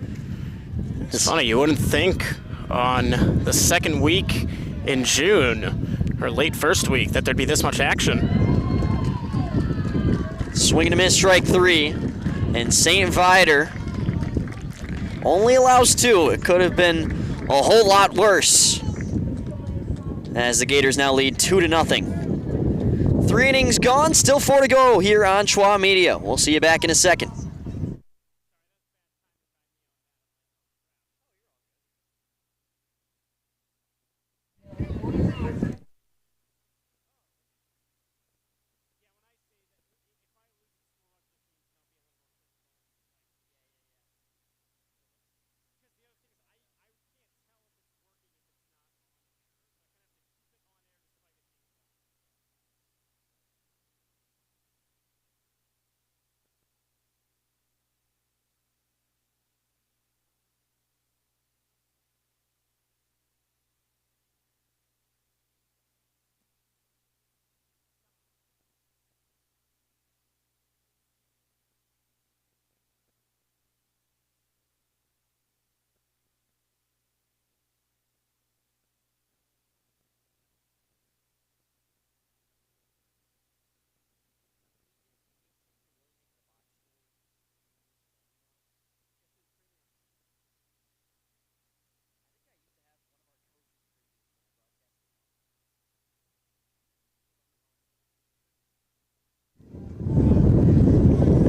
It's funny, you wouldn't think on the second week in June, or late first week, that there'd be this much action. Swing and a miss, strike 3. And St. Viator only allows 2. It could have been a whole lot worse. As the Gators now lead 2-0. 3 innings gone, still 4 to go here on Schwa Media. We'll see you back in a second.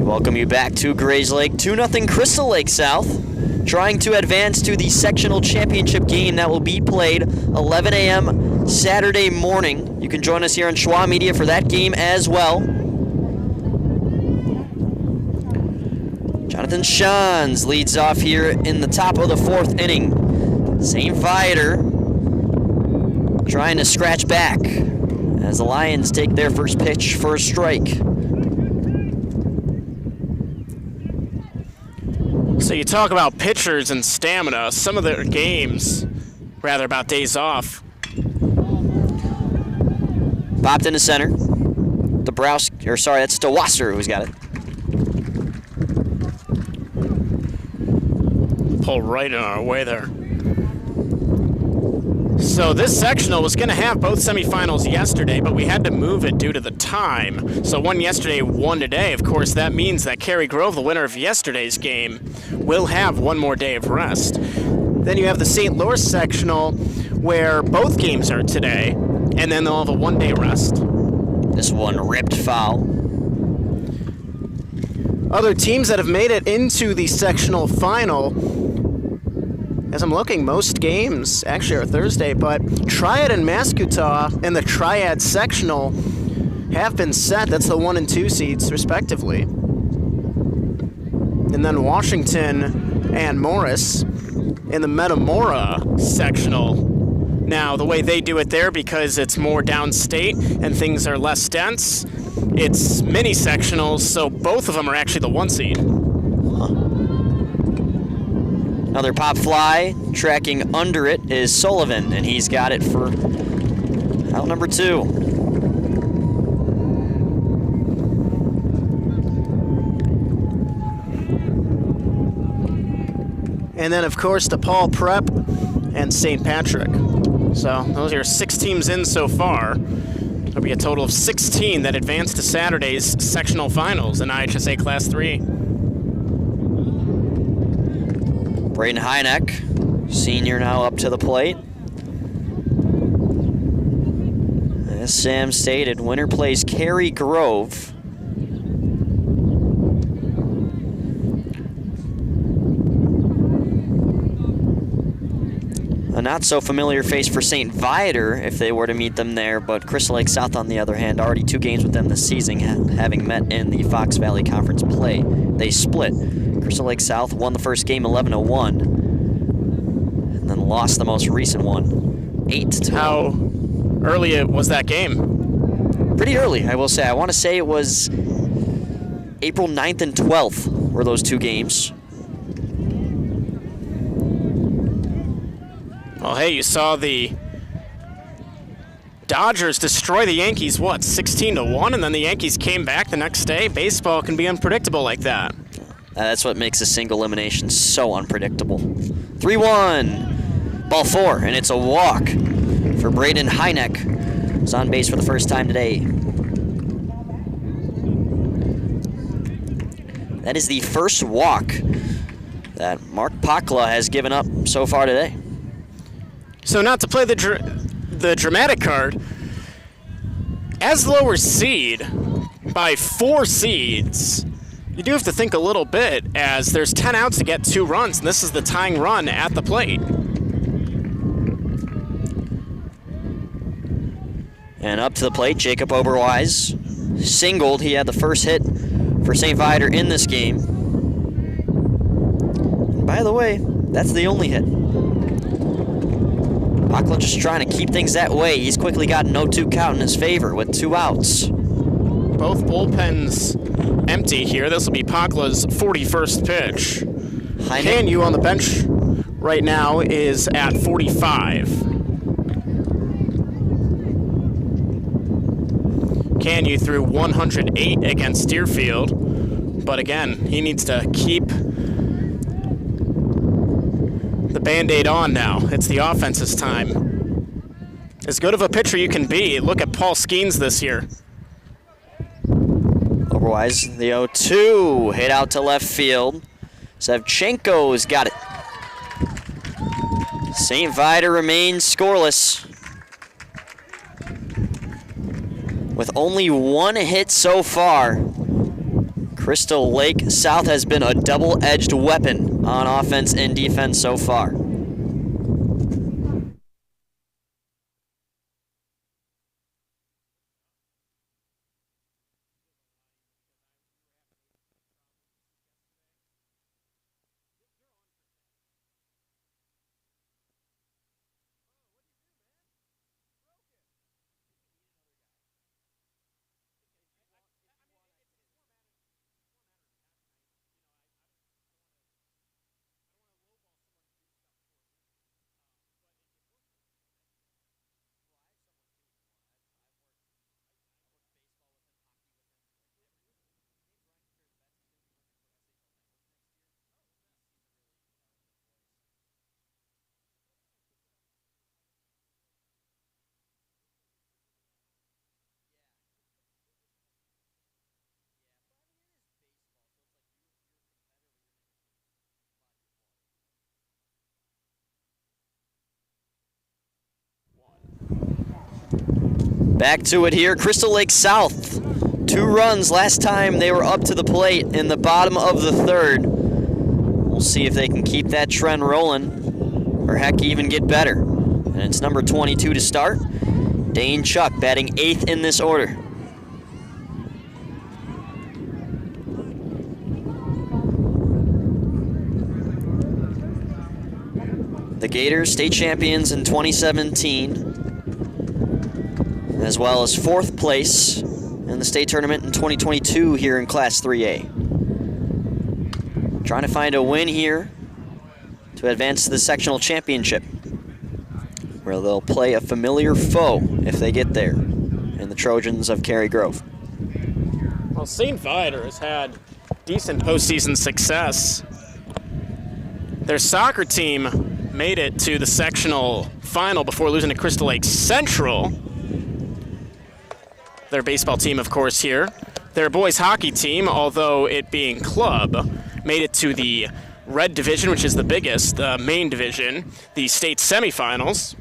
Welcome you back to Grays Lake. 2-0 Crystal Lake South, trying to advance to the sectional championship game that will be played 11 a.m. Saturday morning. You can join us here on Schwa Media for that game as well. Jonathan Shans leads off here in the top of the 4th inning. St. Viator trying to scratch back as the Lions take their first pitch for a strike. So you talk about pitchers and stamina. Some of their games, rather about days off. Popped into center. That's Stowasser who's got it. Pull right in our way there. So this sectional was going to have both semifinals yesterday, but we had to move it due to the time. So 1 yesterday, 1 today. Of course, that means that Cary Grove, the winner of yesterday's game, will have 1 more day of rest. Then you have the St. Louis sectional, where both games are today, and then they'll have a 1-day rest. This one ripped foul. Other teams that have made it into the sectional final, as I'm looking, most games actually are Thursday, but Triad and Mascutaw in the Triad sectional have been set. That's the 1 and 2 seeds, respectively. And then Washington and Morris in the Metamora sectional. Now, the way they do it there, because it's more downstate and things are less dense, it's mini sectionals, so both of them are actually the 1 seed. Another pop fly. Tracking under it is Sullivan, and he's got it for out number 2. And then, of course, DePaul Prep and St. Patrick. So those are your 6 teams in so far. There'll be a total of 16 that advance to Saturday's sectional finals in IHSA Class 3. Braden Hynek, senior, now up to the plate. As Sam stated, winner plays Cary Grove. A not so familiar face for St. Viator if they were to meet them there, but Crystal Lake South, on the other hand, already 2 games with them this season, having met in the Fox Valley Conference play. They split. Crystal Lake South won the first game 11-1, and then lost the most recent one 8-2. How early was that game? Pretty early, I will say. I want to say it was April 9th and 12th were those 2 games. Well, hey, you saw the Dodgers destroy the Yankees, what, 16-1, and then the Yankees came back the next day? Baseball can be unpredictable like that. That's what makes a single elimination so unpredictable. 3-1, ball 4, and it's a walk for Braden Hynek. He's on base for the first time today. That is the first walk that Mark Pakla has given up so far today. So not to play the dramatic card, as the lower seed by 4 seeds, you do have to think a little bit, as there's 10 outs to get 2 runs, and this is the tying run at the plate. And up to the plate, Jacob Oberwise singled. He had the first hit for St. Viator in this game. And by the way, that's the only hit. Pakla just trying to keep things that way. He's quickly got an 0-2 count in his favor with 2 outs. Both bullpens empty here. This will be Pakla's 41st pitch. Can you on the bench right now is at 45. Can you threw 108 against Deerfield, but again, he needs to keep the Band-Aid on now. It's the offense's time. As good of a pitcher you can be. Look at Paul Skeens this year. Oberwise, the 0-2, hit out to left field. Sevchenko's got it. St. Viator remains scoreless, with only 1 hit so far. Crystal Lake South has been a double-edged weapon on offense and defense so far. Back to it here, Crystal Lake South. 2 runs last time they were up to the plate in the bottom of the 3rd. We'll see if they can keep that trend rolling, or heck, even get better. And it's number 22 to start, Dane Chuck, batting 8th in this order. The Gators, state champions in 2017, as well as 4th place in the state tournament in 2022 here in Class 3A. Trying to find a win here to advance to the sectional championship, where they'll play a familiar foe if they get there, in the Trojans of Cary Grove. Well, St. Viator has had decent postseason success. Their soccer team made it to the sectional final before losing to Crystal Lake Central. Their baseball team, of course, here. Their boys hockey team, although it being club, made it to the red division, which is the biggest, the main division, the state semifinals.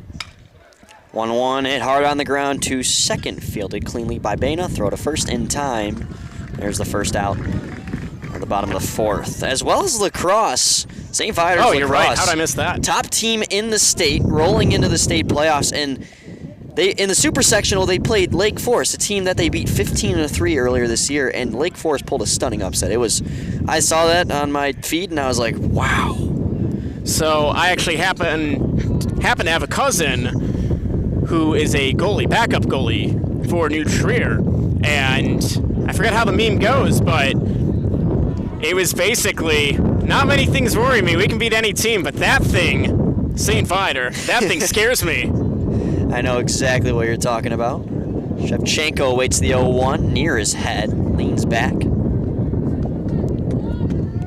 1-1, hit hard on the ground to second, fielded cleanly by Baina. Throw to first in time. There's the first out at the bottom of the 4th. As well as lacrosse. St. Viator's you're lacrosse. right. How'd I miss that? Top team in the state, rolling into the state playoffs. And they in the super sectional, they played Lake Forest, a team that they beat 15-3 earlier this year. And Lake Forest pulled a stunning upset. I saw that on my feed, and I was like, wow. So I actually happen to have a cousin who is a goalie, backup goalie for New Trier. And I forget how the meme goes, but it was basically, not many things worry me. We can beat any team, but that thing, St. Viator, that thing scares me. I know exactly what you're talking about. Shevchenko waits the 0-1 near his head, leans back.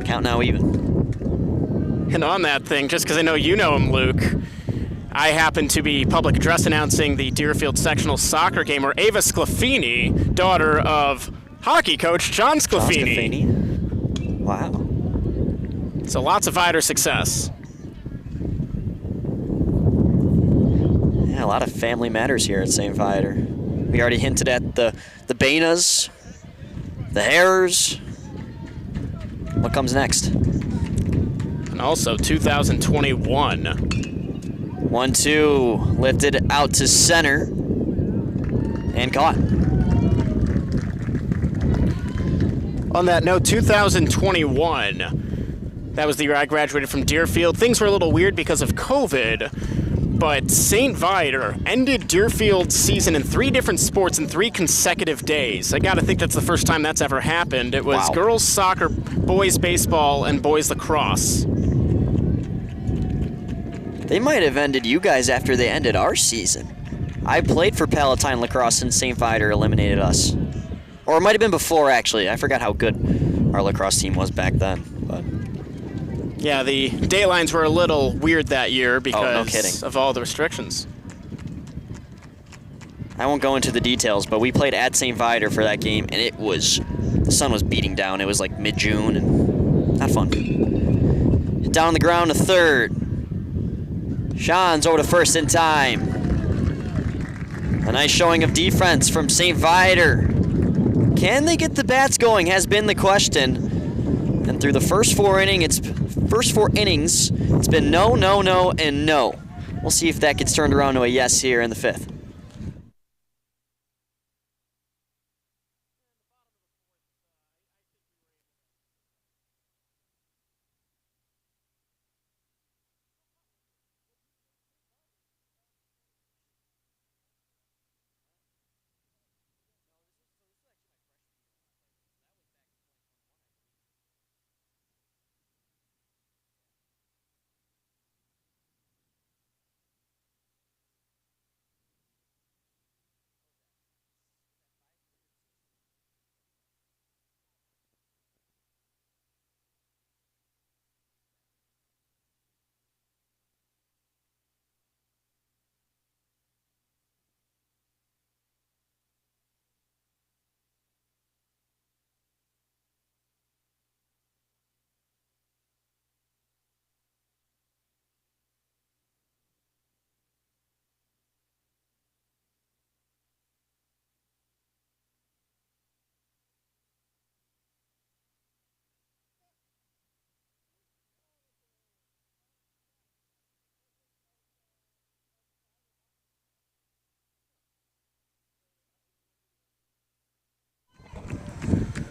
Count now even. And on that thing, just because I know you know him, Luke, I happen to be public address announcing the Deerfield sectional soccer game where Ava Sclafini, daughter of hockey coach John Sclafini. Wow. So lots of Viator success. Yeah, a lot of family matters here at St. Viator. We already hinted at the Bainas, the Harers. What comes next? And also 2021. 1-2, lifted out to center, and caught. On that note, 2021, that was the year I graduated from Deerfield. Things were a little weird because of COVID, but St. Viator ended Deerfield's season in 3 different sports in 3 consecutive days. I gotta think that's the first time that's ever happened. It was Wow. girls soccer, boys baseball, and boys lacrosse. They might have ended you guys after they ended our season. I played for Palatine Lacrosse and St. Viator eliminated us. Or it might have been before, actually. I forgot how good our lacrosse team was back then. But Yeah, the day lines were a little weird that year because no kidding. of all the restrictions. I won't go into the details, but we played at St. Viator for that game, and the sun was beating down. It was like mid-June, and not fun. Hit down on the ground to third. Sean's over to first in time. A nice showing of defense from St. Viator. Can they get the bats going has been the question. And through the first 4 innings, it's been no, no, no, and no. We'll see if that gets turned around to a yes here in the 5th.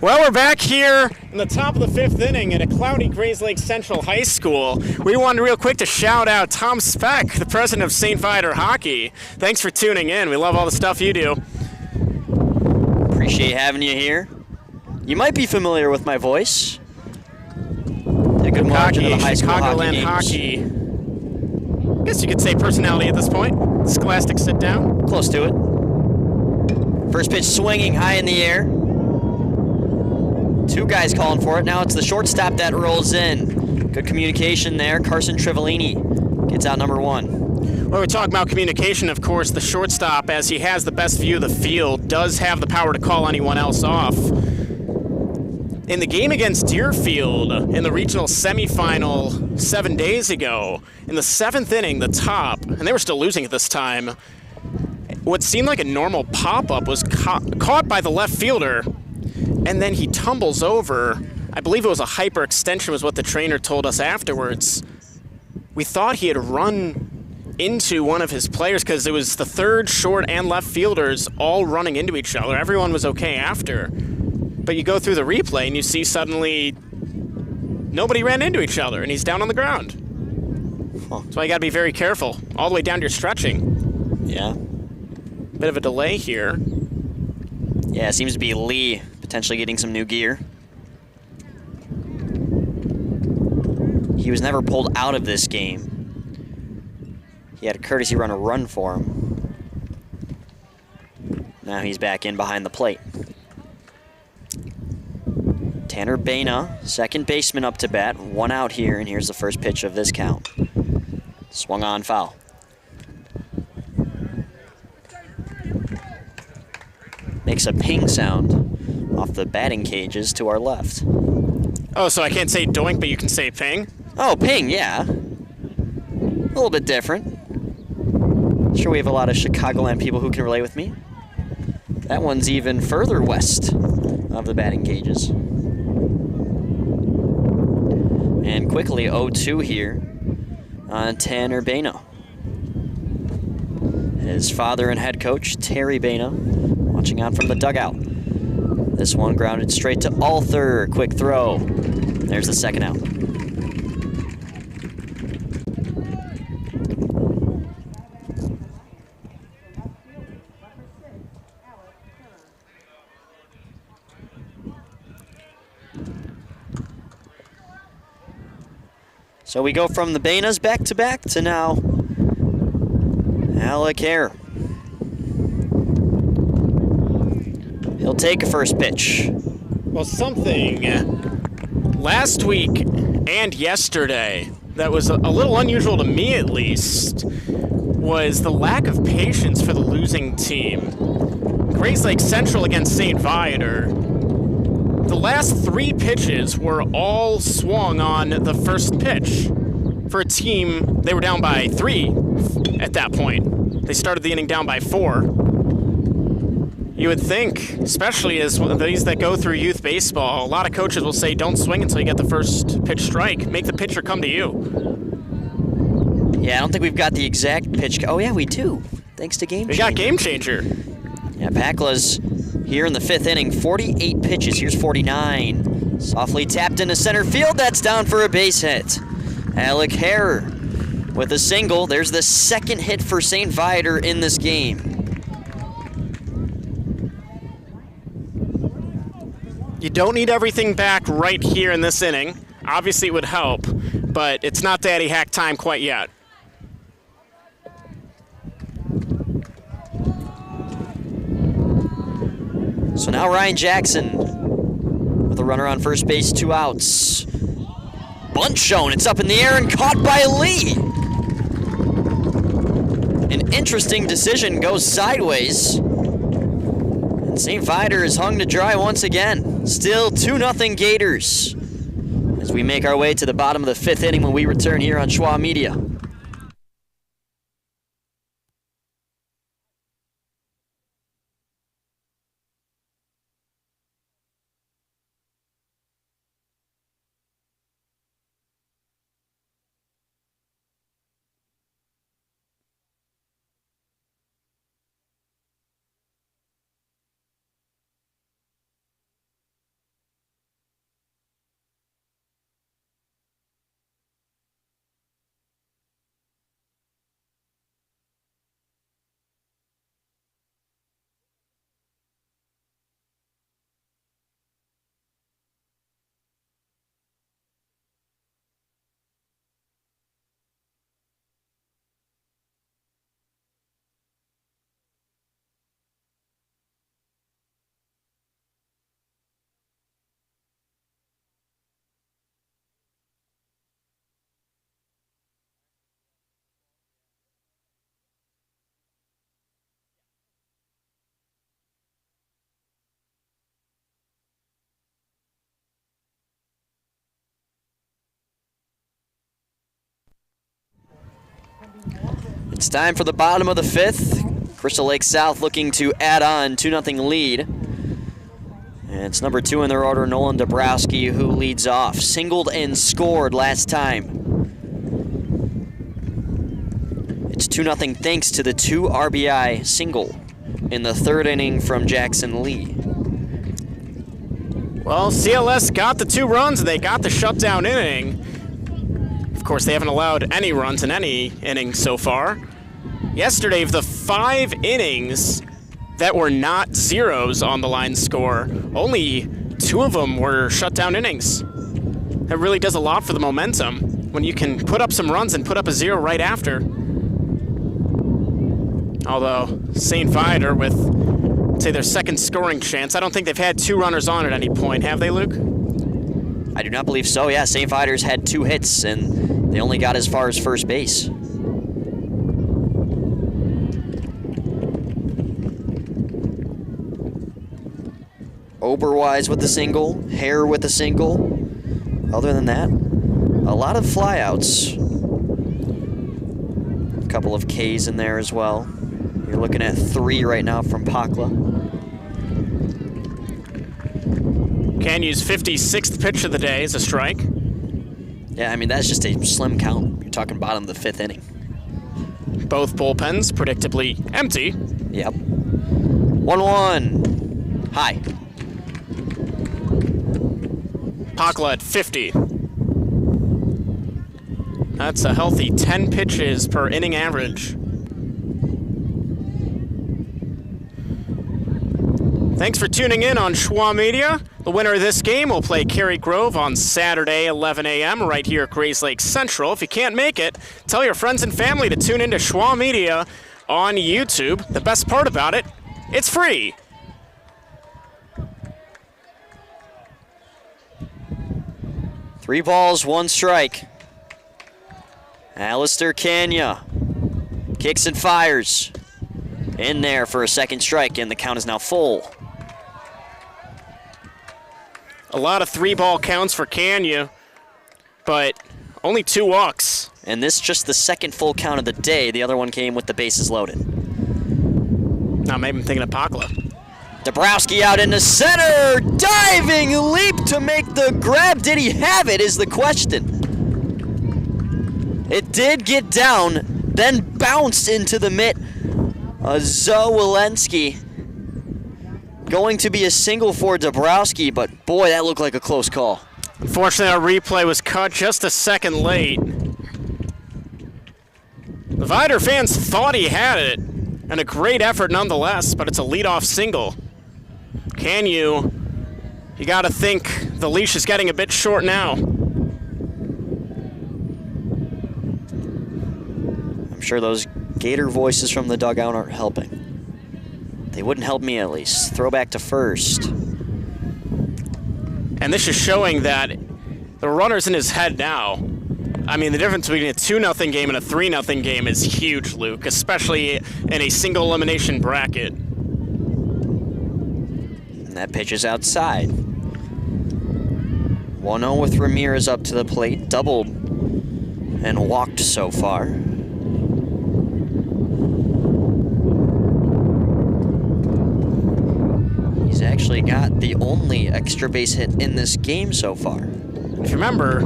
Well, we're back here in the top of the 5th inning at a cloudy Grays Lake Central High School. We wanted real quick to shout out Tom Speck, the president of St. Viator Hockey. Thanks for tuning in. We love all the stuff you do. Appreciate having you here. You might be familiar with my voice. Did a good margin of the high school Chicagoland hockey games. hockey. I guess you could say personality at this point. Scholastic sit down. Close to it. First pitch swinging high in the air. Two guys calling for it. Now it's the shortstop that rolls in. Good communication there. Carson Trivellini gets out number 1. Well, we're talking about communication, of course. The shortstop, as he has the best view of the field, does have the power to call anyone else off. In the game against Deerfield in the regional semifinal 7 days ago, in the 7th inning, the top, and they were still losing at this time, what seemed like a normal pop-up was caught by the left fielder, and then he tumbles over. I believe it was a hyperextension was what the trainer told us afterwards. We thought he had run into one of his players because it was the third, short, and left fielders all running into each other. Everyone was okay after. But you go through the replay and you see suddenly nobody ran into each other and he's down on the ground. That's why you got to be very careful, all the way down to your stretching. Yeah. Bit of a delay here. Yeah, it seems to be Lee potentially getting some new gear. He was never pulled out of this game. He had a courtesy runner run for him. Now he's back in behind the plate. Tanner Baina, second baseman up to bat. 1 out here, and here's the first pitch of this count. Swung on, foul. Makes a ping sound off the batting cages to our left. Oh, so I can't say doink, but you can say ping? Oh, ping, yeah. A little bit different. Sure we have a lot of Chicagoland people who can relate with me. That one's even further west of the batting cages. And quickly 0-2 here on Tanner Baina. His father and head coach, Terry Baina, watching out from the dugout. This one grounded straight to Althur. Quick throw. There's the second out. So we go from the Bainas back-to-back to now Alec Hare. He'll take a first pitch. Well, something last week and yesterday that was a little unusual to me, at least, was the lack of patience for the losing team. Grays Lake Central against St. Viator. The last 3 pitches were all swung on the first pitch. For a team, they were down by 3 at that point. They started the inning down by 4. You would think, especially as these that go through youth baseball, a lot of coaches will say don't swing until you get the first pitch strike. Make the pitcher come to you. Yeah, I don't think we've got the exact pitch. Oh, yeah, we do. Thanks to Game Changer. We got Game Changer. Yeah, Packla's here in the 5th inning. 48 pitches. Here's 49. Softly tapped into center field. That's down for a base hit. Alec Hare with a single. There's the second hit for St. Viator in this game. You don't need everything back right here in this inning. Obviously, it would help, but it's not daddy hack time quite yet. So now Ryan Jackson with a runner on first base, 2 outs. Bunt shown, it's up in the air and caught by Lee. An interesting decision goes sideways. And St. Viator is hung to dry once again. Still 2-0 Gators as we make our way to the bottom of the 5th inning when we return here on Schwa Media. It's time for the bottom of the fifth. Crystal Lake South looking to add on 2-0 lead. And it's number 2 in their order, Nolan Dabrowski, who leads off. Singled and scored last time. It's 2-0 thanks to the 2 RBI single in the 3rd inning from Jackson Lee. Well, CLS got the 2 runs and they got the shutdown inning. Of course, they haven't allowed any runs in any inning so far. Yesterday, of the 5 innings that were not zeros on the line score, only 2 of them were shutdown innings. That really does a lot for the momentum when you can put up some runs and put up a 0 right after. Although, St. Viator with, say, their 2nd scoring chance, I don't think they've had 2 runners on at any point, have they, Luke? I do not believe so. Yeah, St. Viator's had 2 hits, and they only got as far as first base. Oberwise with the single, Hare with the single. Other than that, a lot of flyouts. A couple of Ks in there as well. You're looking at 3 right now from Pakla. Canew's 56th pitch of the day is a strike. Yeah, I mean, that's just a slim count. You're talking bottom of the 5th inning. Both bullpens predictably empty. Yep. 1-1. High. Pakla at 50. That's a healthy 10 pitches per inning average. Thanks for tuning in on Schwa Media. The winner of this game will play Cary Grove on Saturday, 11 a.m. right here at Grays Lake Central. If you can't make it, tell your friends and family to tune into Schwa Media on YouTube. The best part about it, it's free. Three balls, 1 strike. Alistair Kanya kicks and fires. In there for a 2nd strike, and the count is now full. A lot of 3-ball counts for Kanya, but only 2 walks. And this just the 2nd full count of the day. The other one came with the bases loaded. Now maybe I'm thinking of Pakla. Dabrowski out into center. Diving leap to make the grab. Did he have it is the question. It did get down, then bounced into the mitt. Zoe Walensky going to be a single for Dabrowski, but boy, that looked like a close call. Unfortunately, our replay was cut just a second late. The Viator fans thought he had it, and a great effort nonetheless, but it's a leadoff single. You gotta think the leash is getting a bit short now. I'm sure those Gator voices from the dugout aren't helping. They wouldn't help me at least. Throw back to first. And this is showing that the runner's in his head now. I mean, the difference between a 2-0 game and a 3-0 game is huge, Luke, especially in a single elimination bracket. And that pitch is outside. 1-0 with Ramirez up to the plate, doubled and walked so far. He's actually got the only extra base hit in this game so far. If you remember,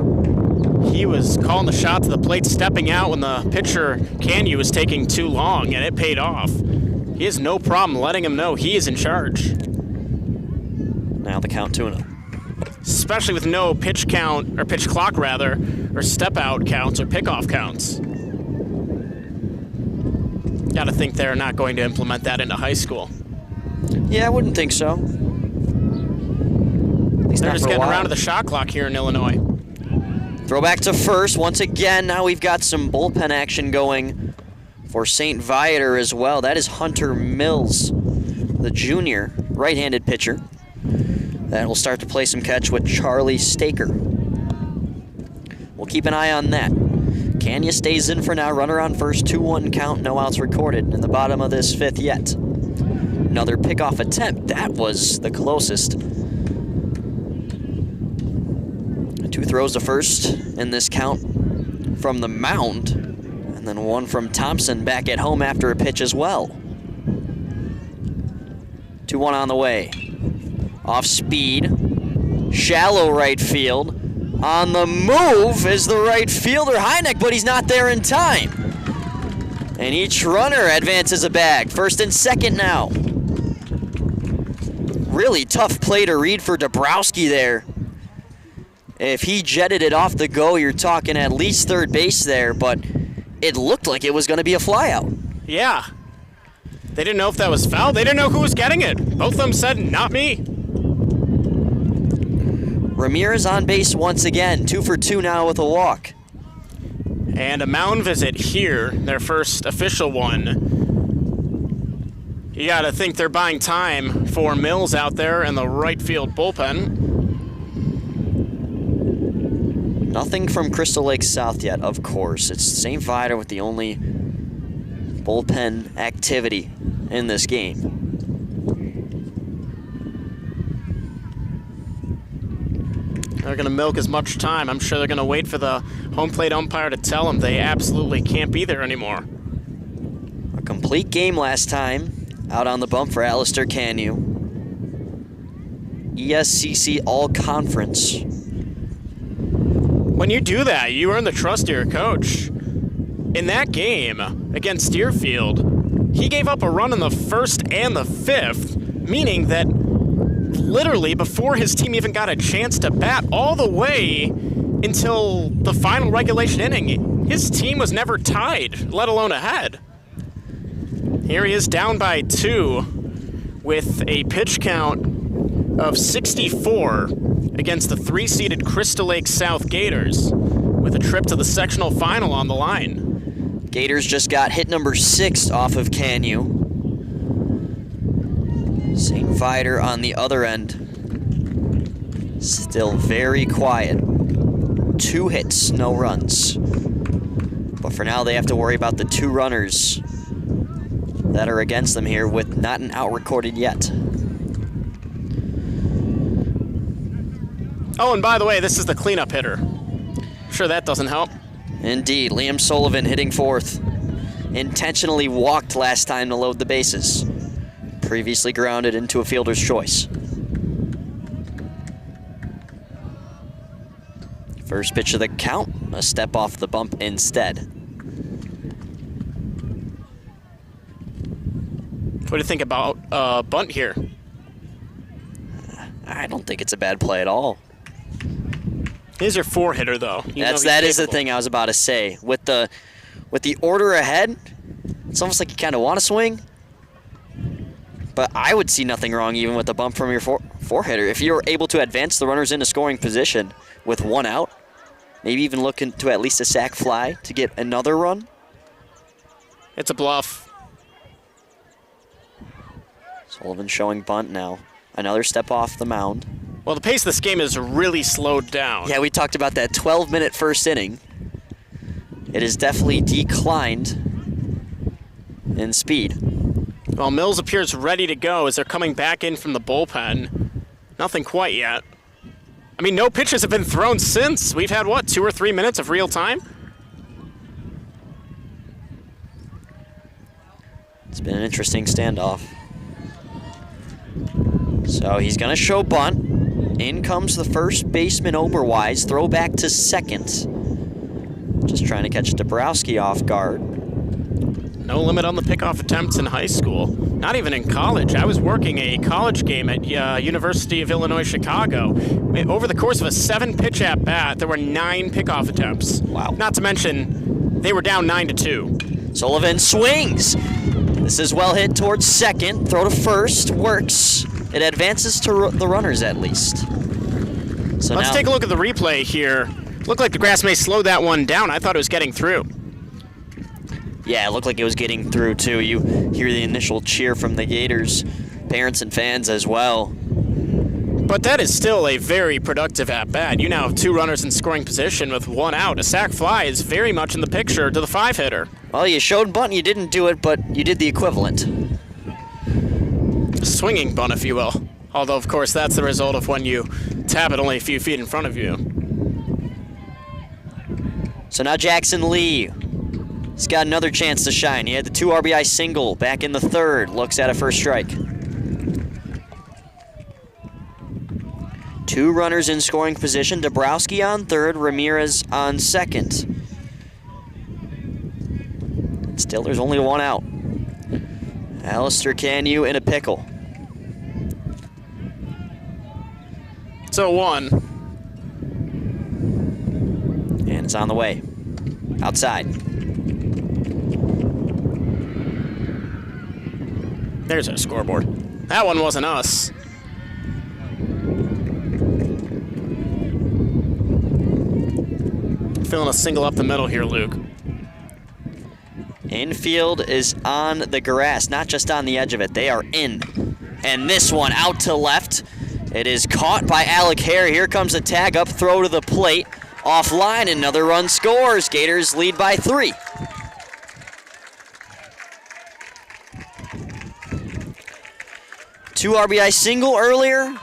he was calling the shot to the plate, stepping out when the pitcher, Canyu, was taking too long, and it paid off. He has no problem letting him know he is in charge. Now the count 2-0. Especially with no pitch count, or pitch clock rather, or step out counts or pickoff counts. Gotta think they're not going to implement that into high school. Yeah, I wouldn't think so. At least They're not just for a getting while. around to the shot clock here in Illinois. Throw back to first once again. Now we've got some bullpen action going for St. Viator as well. That is Hunter Mills, the junior right-handed pitcher. That will start to play some catch with Charlie Staker. We'll keep an eye on that. Kanya stays in for now. Runner on first, 2-1 count, no outs recorded in the bottom of this 5th yet. Another pickoff attempt. That was the closest. 2 throws to first in this count from the mound. And And then one from Thompson back at home after a pitch as well. 2-1 on the way. Off speed. Shallow right field. On the move is the right fielder, Heineck, but he's not there in time. And each runner advances a bag. First and second now. Really tough play to read for Dabrowski there. If he jetted it off the go, you're talking at least third base there, but it looked like it was going to be a flyout. Yeah. They didn't know if that was foul. They didn't know who was getting it. Both of them said, not me. Ramirez on base once again, 2 for 2 now with a walk. And a mound visit here, their first official one. You gotta think they're buying time for Mills out there in the right field bullpen. Nothing from Crystal Lake South yet, of course. It's St. Viator with the only bullpen activity in this game. They're going to milk as much time. I'm sure they're going to wait for the home plate umpire to tell them they absolutely can't be there anymore. A complete game last time, out on the bump for Alistair Canyu. ESCC All-Conference. When you do that, you earn the trust of your coach. In that game against Deerfield, he gave up a run in the first and the fifth, meaning that literally before his team even got a chance to bat all the way until the final regulation inning, his team was never tied, let alone ahead. Here he is down by 2 with a pitch count of 64 against the 3-seeded Crystal Lake South Gators with a trip to the sectional final on the line. Gators just got hit number 6 off of Canyu. St. Viator on the other end. Still very quiet. 2 hits, no runs. But for now, they have to worry about the 2 runners that are against them here with not an out recorded yet. Oh, and by the way, this is the cleanup hitter. I'm sure that doesn't help. Indeed, Liam Sullivan hitting 4th. Intentionally walked last time to load the bases. Previously grounded into a fielder's choice. First pitch of the count, a step off the bump instead. What do you think about bunt here? I don't think it's a bad play at all. He's your 4-hitter, though. That is the thing I was about to say. With the order ahead, it's almost like you kind of want to swing. But I would see nothing wrong even with the bump from your 4-hitter. If you're able to advance the runners into scoring position with 1 out, maybe even looking to at least a sac fly to get another run. It's a bluff. Sullivan showing bunt now. Another step off the mound. Well, the pace of this game is really slowed down. Yeah, we talked about that 12-minute first inning. It has definitely declined in speed. Well, Mills appears ready to go as they're coming back in from the bullpen. Nothing quite yet. I mean, no pitches have been thrown since. We've had, what, 2 or 3 minutes of real time? It's been an interesting standoff. So he's going to show bunt. In comes the first baseman Oberwise. Throw back to second. Just trying to catch Dabrowski off guard. No limit on the pickoff attempts in high school. Not even in college. I was working a college game at University of Illinois, Chicago. Over the course of a 7-pitch at-bat, there were 9 pickoff attempts. Wow. Not to mention, they were down 9-2. Sullivan swings. This is well hit towards second. Throw to first. Works. It advances to the runners at least. So Let's now, take a look at the replay here. Looked like the grass may slow that one down. I thought it was getting through. yeah, it looked like it was getting through too. You hear the initial cheer from the Gators, parents and fans as well. But that is still a very productive at-bat. You now have 2 runners in scoring position with 1 out. A sac fly is very much in the picture to the 5-hitter. Well, you showed bunt, you didn't do it, but you did the equivalent. A swinging bunt, if you will. Although, of course, that's the result of when you tap it only a few feet in front of you. So now Jackson Lee He's got another chance to shine. He had the 2 RBI single back in the 3rd. Looks at a first strike. 2 runners in scoring position. Dabrowski on 3rd, Ramirez on 2nd. Still, there's only 1 out. Alistair Canyu in a pickle. It's 0-1. And it's on the way. Outside. There's our scoreboard. That one wasn't us. Feeling a single up the middle here, Luke. Infield is on the grass, not just on the edge of it. They are in. And this one out to left. It is caught by Alec Hare. Here comes a tag up, throw to the plate. Offline, another run scores. Gators lead by 3. Two RBI single earlier.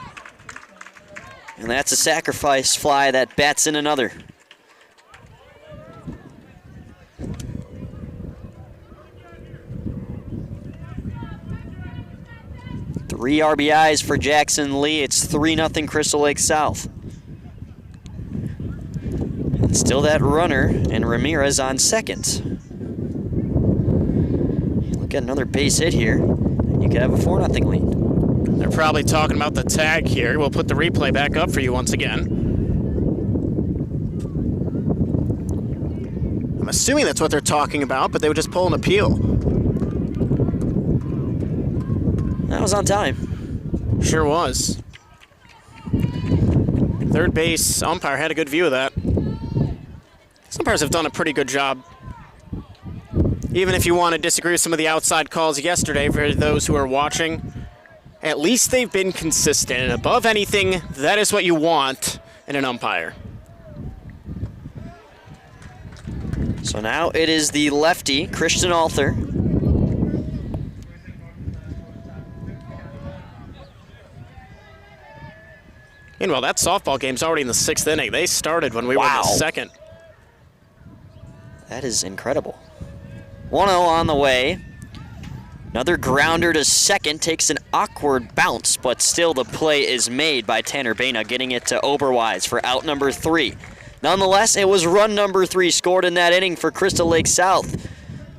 And that's a sacrifice fly that bats in another. Three RBIs for Jackson Lee. It's 3-0 Crystal Lake South. And still that runner, and Ramirez on 2nd. Look at another base hit here, and you could have a 4-0 lead. They're probably talking about the tag here. We'll put the replay back up for you once again. I'm assuming that's what they're talking about, but they would just pull an appeal. That was on time. Sure was. Third base umpire had a good view of that. Umpires have done a pretty good job. Even if you want to disagree with some of the outside calls yesterday, for those who are watching, at least they've been consistent. And above anything, that is what you want in an umpire. So now it is the lefty, Christian Alter. Meanwhile, that softball game's already in the 6th inning. They started when we were in the 2nd. That is incredible. 1-0 on the way. Another grounder to 2nd, takes an awkward bounce, but still the play is made by Tanner Baina, getting it to Oberwise for out number 3. Nonetheless, it was run number 3 scored in that inning for Crystal Lake South,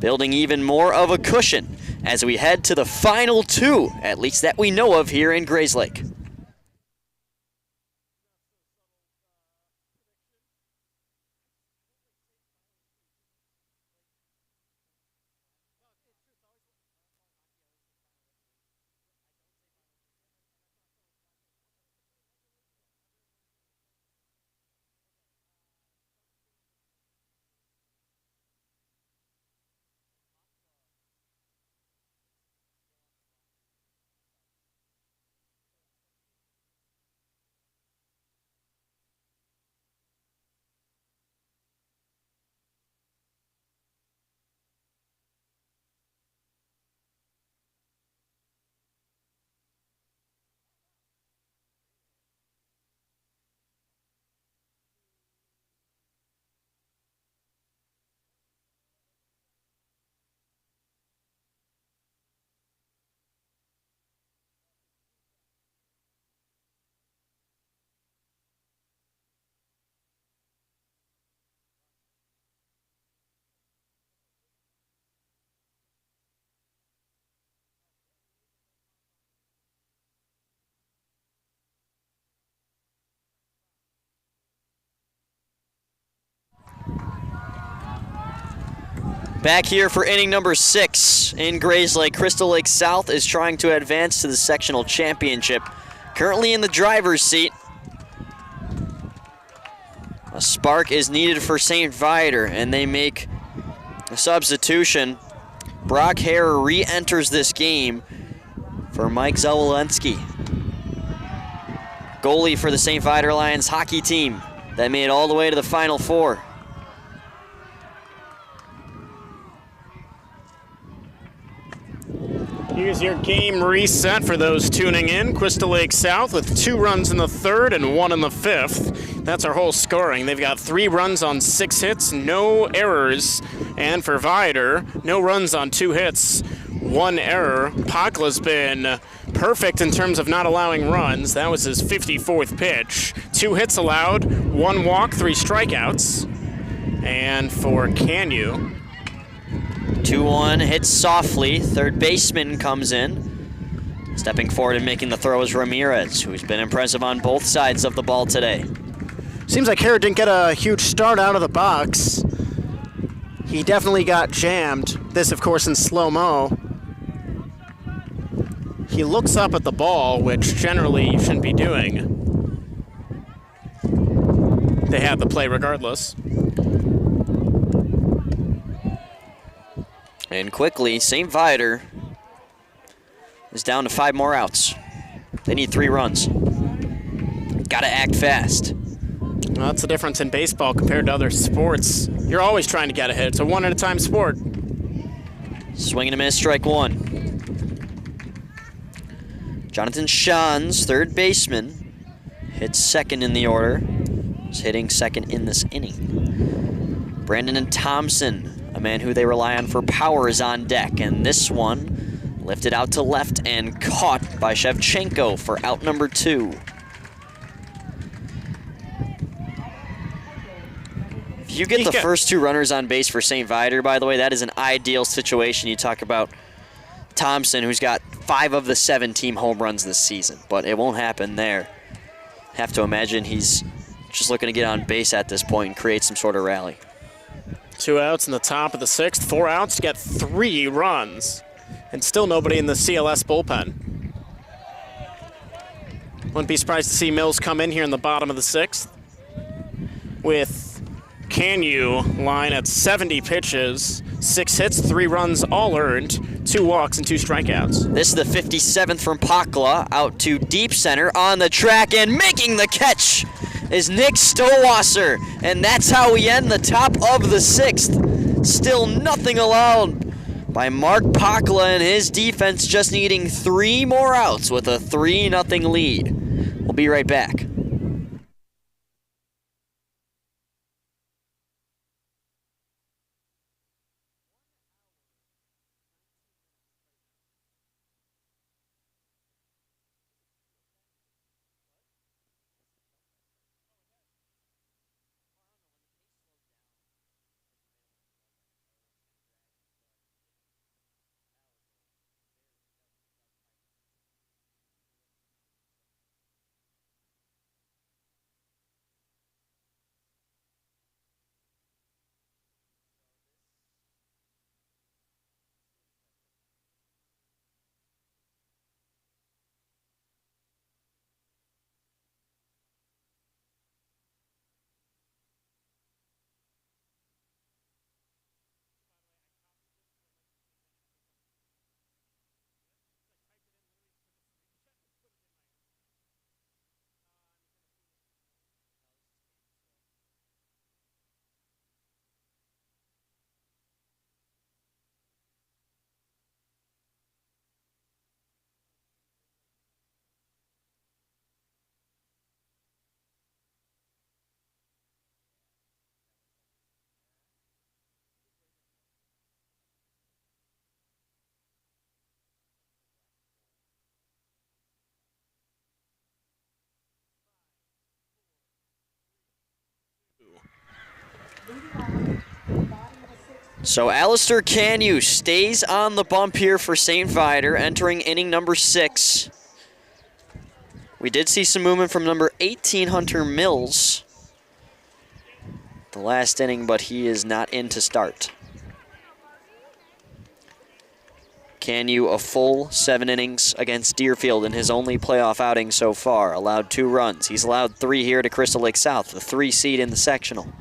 building even more of a cushion as we head to the final 2, at least that we know of here in Grayslake. Back here for inning number 6 in Grayslake. Crystal Lake South is trying to advance to the sectional championship. Currently in the driver's seat. A spark is needed for St. Viator, and they make a substitution. Brock Hare re-enters this game for Mike Zawolensky. Goalie for the St. Viator Lions hockey team that made it all the way to the Final Four. Here's your game reset for those tuning in. Crystal Lake South with 2 runs in the 3rd and 1 in the 5th. That's our whole scoring. They've got 3 runs on 6 hits, no errors. And for Viator, no runs on 2 hits, 1 error. Pakla's been perfect in terms of not allowing runs. That was his 54th pitch. 2 hits allowed, 1 walk, 3 strikeouts. And for Canyu, 2-1 hits softly. Third baseman comes in. Stepping forward and making the throw is Ramirez, who's been impressive on both sides of the ball today. Seems like Harrod didn't get a huge start out of the box. He definitely got jammed. This, of course, in slow-mo. he looks up at the ball, which generally you shouldn't be doing. They have the play regardless. And quickly, St. Viator is down to 5 more outs. They need 3 runs. Gotta act fast. Well, that's the difference in baseball compared to other sports. You're always trying to get ahead. It's a one-at-a-time sport. Swing and a miss, strike 1. Jonathan Schanz, third baseman, hits second in the order. He's hitting second in this inning. Brandon Thompson, a man who they rely on for power, is on deck. And this one lifted out to left and caught by Shevchenko for out number 2. If you get the first 2 runners on base for St. Viator, by the way, that is an ideal situation. You talk about Thompson, who's got 5 of the 7 team home runs this season, but it won't happen there. Have to imagine he's just looking to get on base at this point and create some sort of rally. 2 outs in the top of the 6th, 4 outs to get 3 runs, and still nobody in the CLS bullpen. Wouldn't be surprised to see Mills come in here in the bottom of the 6th with Canyu line at 70 pitches, 6 hits, 3 runs all earned, 2 walks and 2 strikeouts. This is the 57th from Pakla, out to deep center, on the track, and making the catch is Nick Stowasser. And that's how we end the top of the 6th. Still nothing allowed by Mark Pakla and his defense, just needing 3 more outs with a 3-0 lead. We'll be right back. So Alistair Canyu stays on the bump here for St. Viator, entering inning number 6. We did see some movement from number 18, Hunter Mills, the last inning, but he is not in to start. Canyu, a full 7 innings against Deerfield in his only playoff outing so far. Allowed 2 runs. He's allowed 3 here to Crystal Lake South, the 3 seed in the sectional.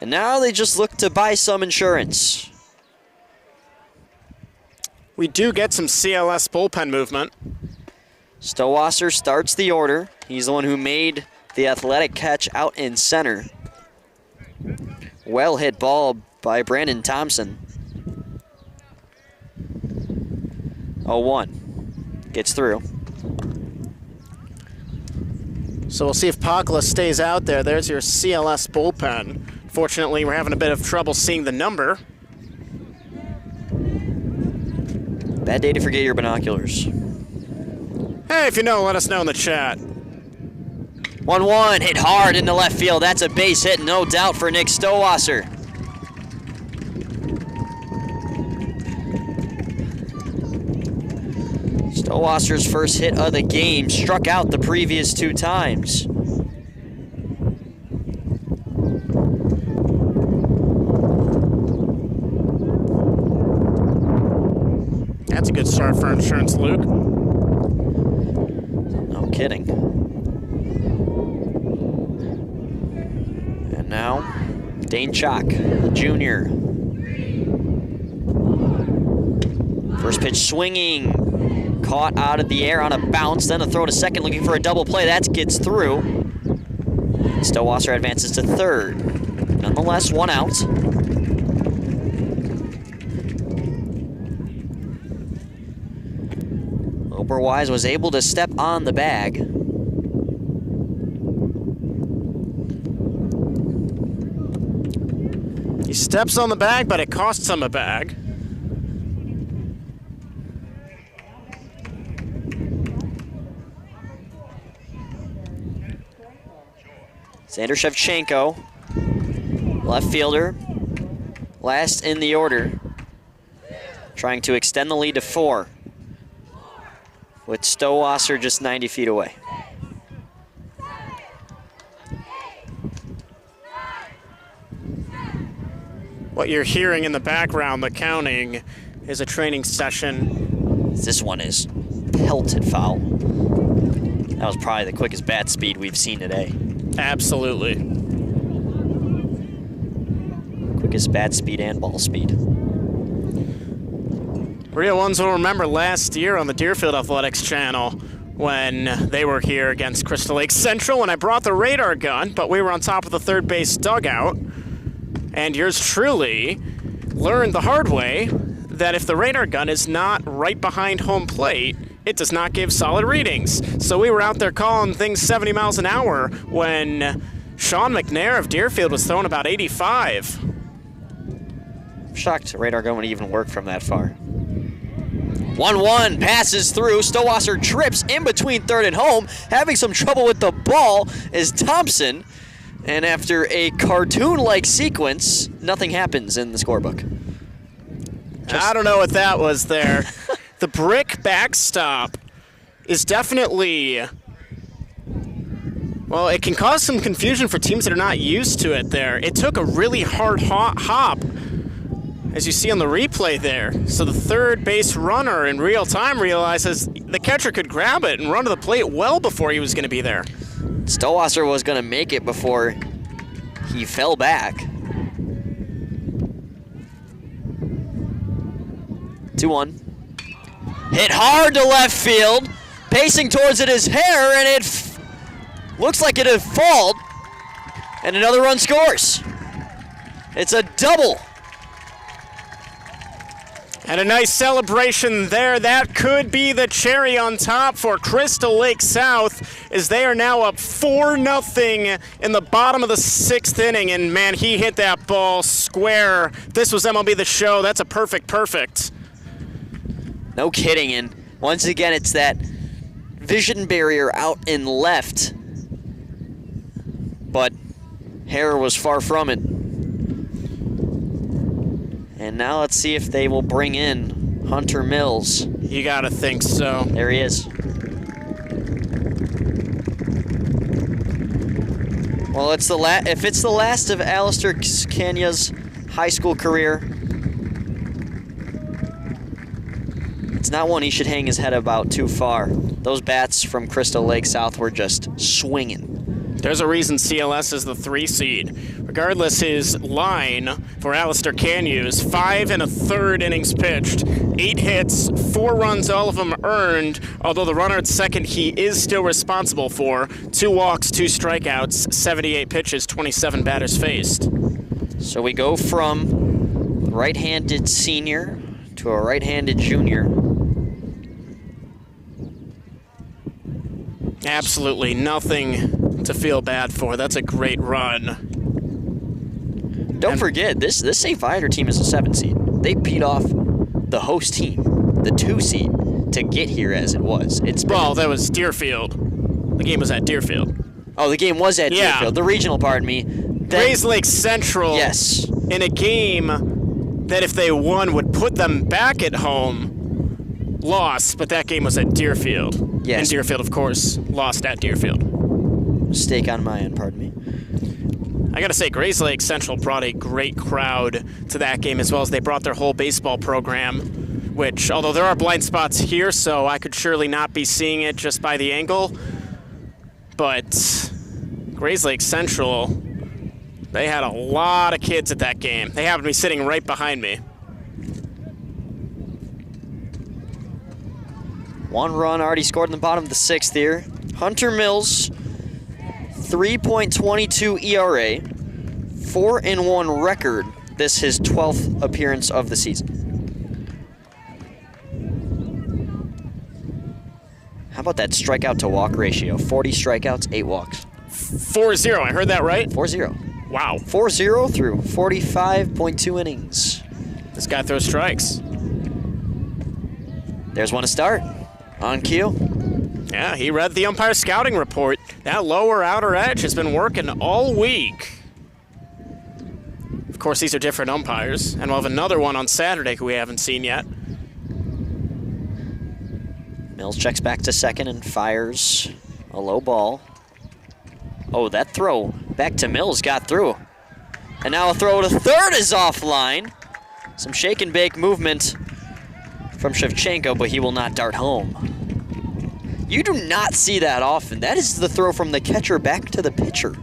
And now they just look to buy some insurance. We do get some CLS bullpen movement. Stowasser starts the order. He's the one who made the athletic catch out in center. Well hit ball by Brandon Thompson. 0-1. Gets through. So we'll see if Pakla stays out there. There's your CLS bullpen. Fortunately, we're having a bit of trouble seeing the number. Bad day to forget your binoculars. Hey, if you know, let us know in the chat. 1-1, hit hard into left field. That's a base hit, no doubt, for Nick Stowasser. Stowasser's first hit of the game, struck out the previous 2 times. That's a good start for Insurance Luke. No kidding. And now, Dane Chalk, the junior. First pitch swinging, caught out of the air on a bounce, then a throw to second, looking for a double play. That gets through. Stowasser advances to third. Nonetheless, 1 out. Oberwise was able to step on the bag. He steps on the bag, but it costs him a bag. Xander Shevchenko, left fielder, last in the order, trying to extend the lead to 4, with Stowasser just 90 feet away. What you're hearing in the background, the counting, is a training session. This one is pelted foul. That was probably the quickest bat speed we've seen today. Absolutely. Quickest bat speed and ball speed. Real ones will remember last year on the Deerfield Athletics channel when they were here against Crystal Lake Central when I brought the radar gun, but we were on top of the third base dugout. And yours truly learned the hard way that if the radar gun is not right behind home plate, it does not give solid readings. So we were out there calling things 70 miles an hour when Sean McNair of Deerfield was throwing about 85. I'm shocked the radar gun would even work from that far. 1-1 passes through. Stowasser trips in between third and home. Having some trouble with the ball is Thompson. And after a cartoon-like sequence, nothing happens in the scorebook. I don't know what that was there. The brick backstop is definitely, well, it can cause some confusion for teams that are not used to it there. It took a really hard hop, as you see on the replay there. So the third base runner in real time realizes the catcher could grab it and run to the plate well before he was going to be there. Stowasser was going to make it before he fell back. 2-1. Hit hard to left field. Pacing towards it is Hare, and it looks like it had fallen. And another run scores. It's a double. And a nice celebration there. That could be the cherry on top for Crystal Lake South, as they are now up 4-0 in the bottom of the 6th inning. And man, he hit that ball square. This was MLB The Show. That's a perfect. No kidding. And once again, it's that vision barrier out in left. But Hare was far from it. And now let's see if they will bring in Hunter Mills. You gotta think so. There he is. Well, if it's the last of Alistair Canya's high school career, it's not one he should hang his head about too far. Those bats from Crystal Lake South were just swinging. There's a reason CLS is the 3 seed. Regardless, his line for Alistair Canyu is 5 1/3 innings pitched, 8 hits, 4 runs, all of them earned, although the runner at second he is still responsible for. 2 walks, 2 strikeouts, 78 pitches, 27 batters faced. So we go from right-handed senior to a right-handed junior. Absolutely nothing to feel bad for. That's a great run. Don't forget, this St. Viator team is a 7 seed. They beat off the host team, the 2 seed, to get here as it was. Well, that was Deerfield. The game was at Deerfield. Oh, the game was at Deerfield. The regional, pardon me. Grays Lake Central. Yes. In a game that if they won would put them back at home, lost, but that game was at Deerfield. Yes. And Deerfield, of course, lost at Deerfield. Mistake on my end, pardon me. I gotta say, Grays Lake Central brought a great crowd to that game, as well as they brought their whole baseball program, which, although there are blind spots here, so I could surely not be seeing it just by the angle, but Grays Lake Central, they had a lot of kids at that game. They happened to be sitting right behind me. 1 run already scored in the bottom of the 6th here. Hunter Mills, 3.22 ERA, 4-1 record. This his 12th appearance of the season. How about that strikeout to walk ratio? 40 strikeouts, 8 walks. 4-0, I heard that right? 4-0. Wow. 4-0 through 45.2 innings. This guy throws strikes. There's one to start. On cue. Yeah, he read the umpire scouting report. That lower outer edge has been working all week. Of course, these are different umpires, and we'll have another one on Saturday who we haven't seen yet. Mills checks back to second and fires a low ball. Oh, that throw back to Mills got through. And now a throw to third is offline. Some shake and bake movement from Shevchenko, but he will not dart home. You do not see that often. That is the throw from the catcher back to the pitcher.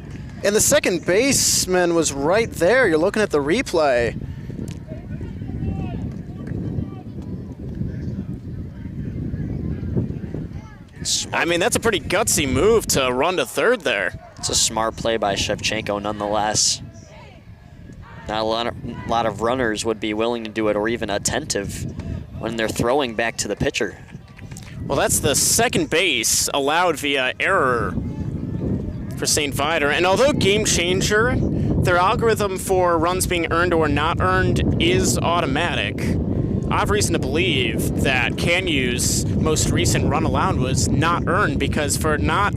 And the second baseman was right there. You're looking at the replay. I mean, that's a pretty gutsy move to run to third there. It's a smart play by Shevchenko nonetheless. Not a lot of runners would be willing to do it or even attentive when they're throwing back to the pitcher. Well, that's the second base allowed via error for St. Viator. And although Game Changer, their algorithm for runs being earned or not earned is automatic, I have reason to believe that CanU's most recent run allowed was not earned, because for it not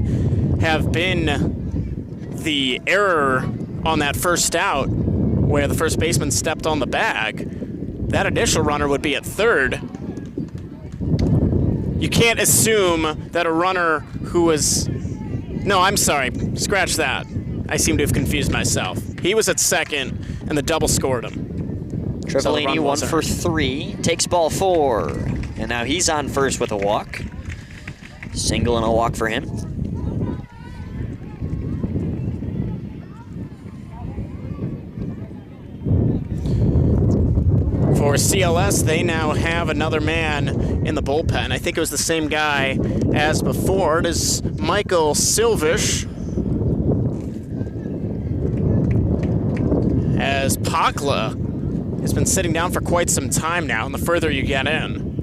have been the error on that first out where the first baseman stepped on the bag, that initial runner would be at third. You can't assume that a runner who was... No, I'm sorry. Scratch that. I seem to have confused myself. He was at second, and the double scored him. Trivellini 1 for 3, takes ball 4. And now he's on first with a walk. Single and a walk for him. For CLS, they now have another man in the bullpen. I think it was the same guy as before. It is Michael Silvish. As Pakla has been sitting down for quite some time now, and the further you get in.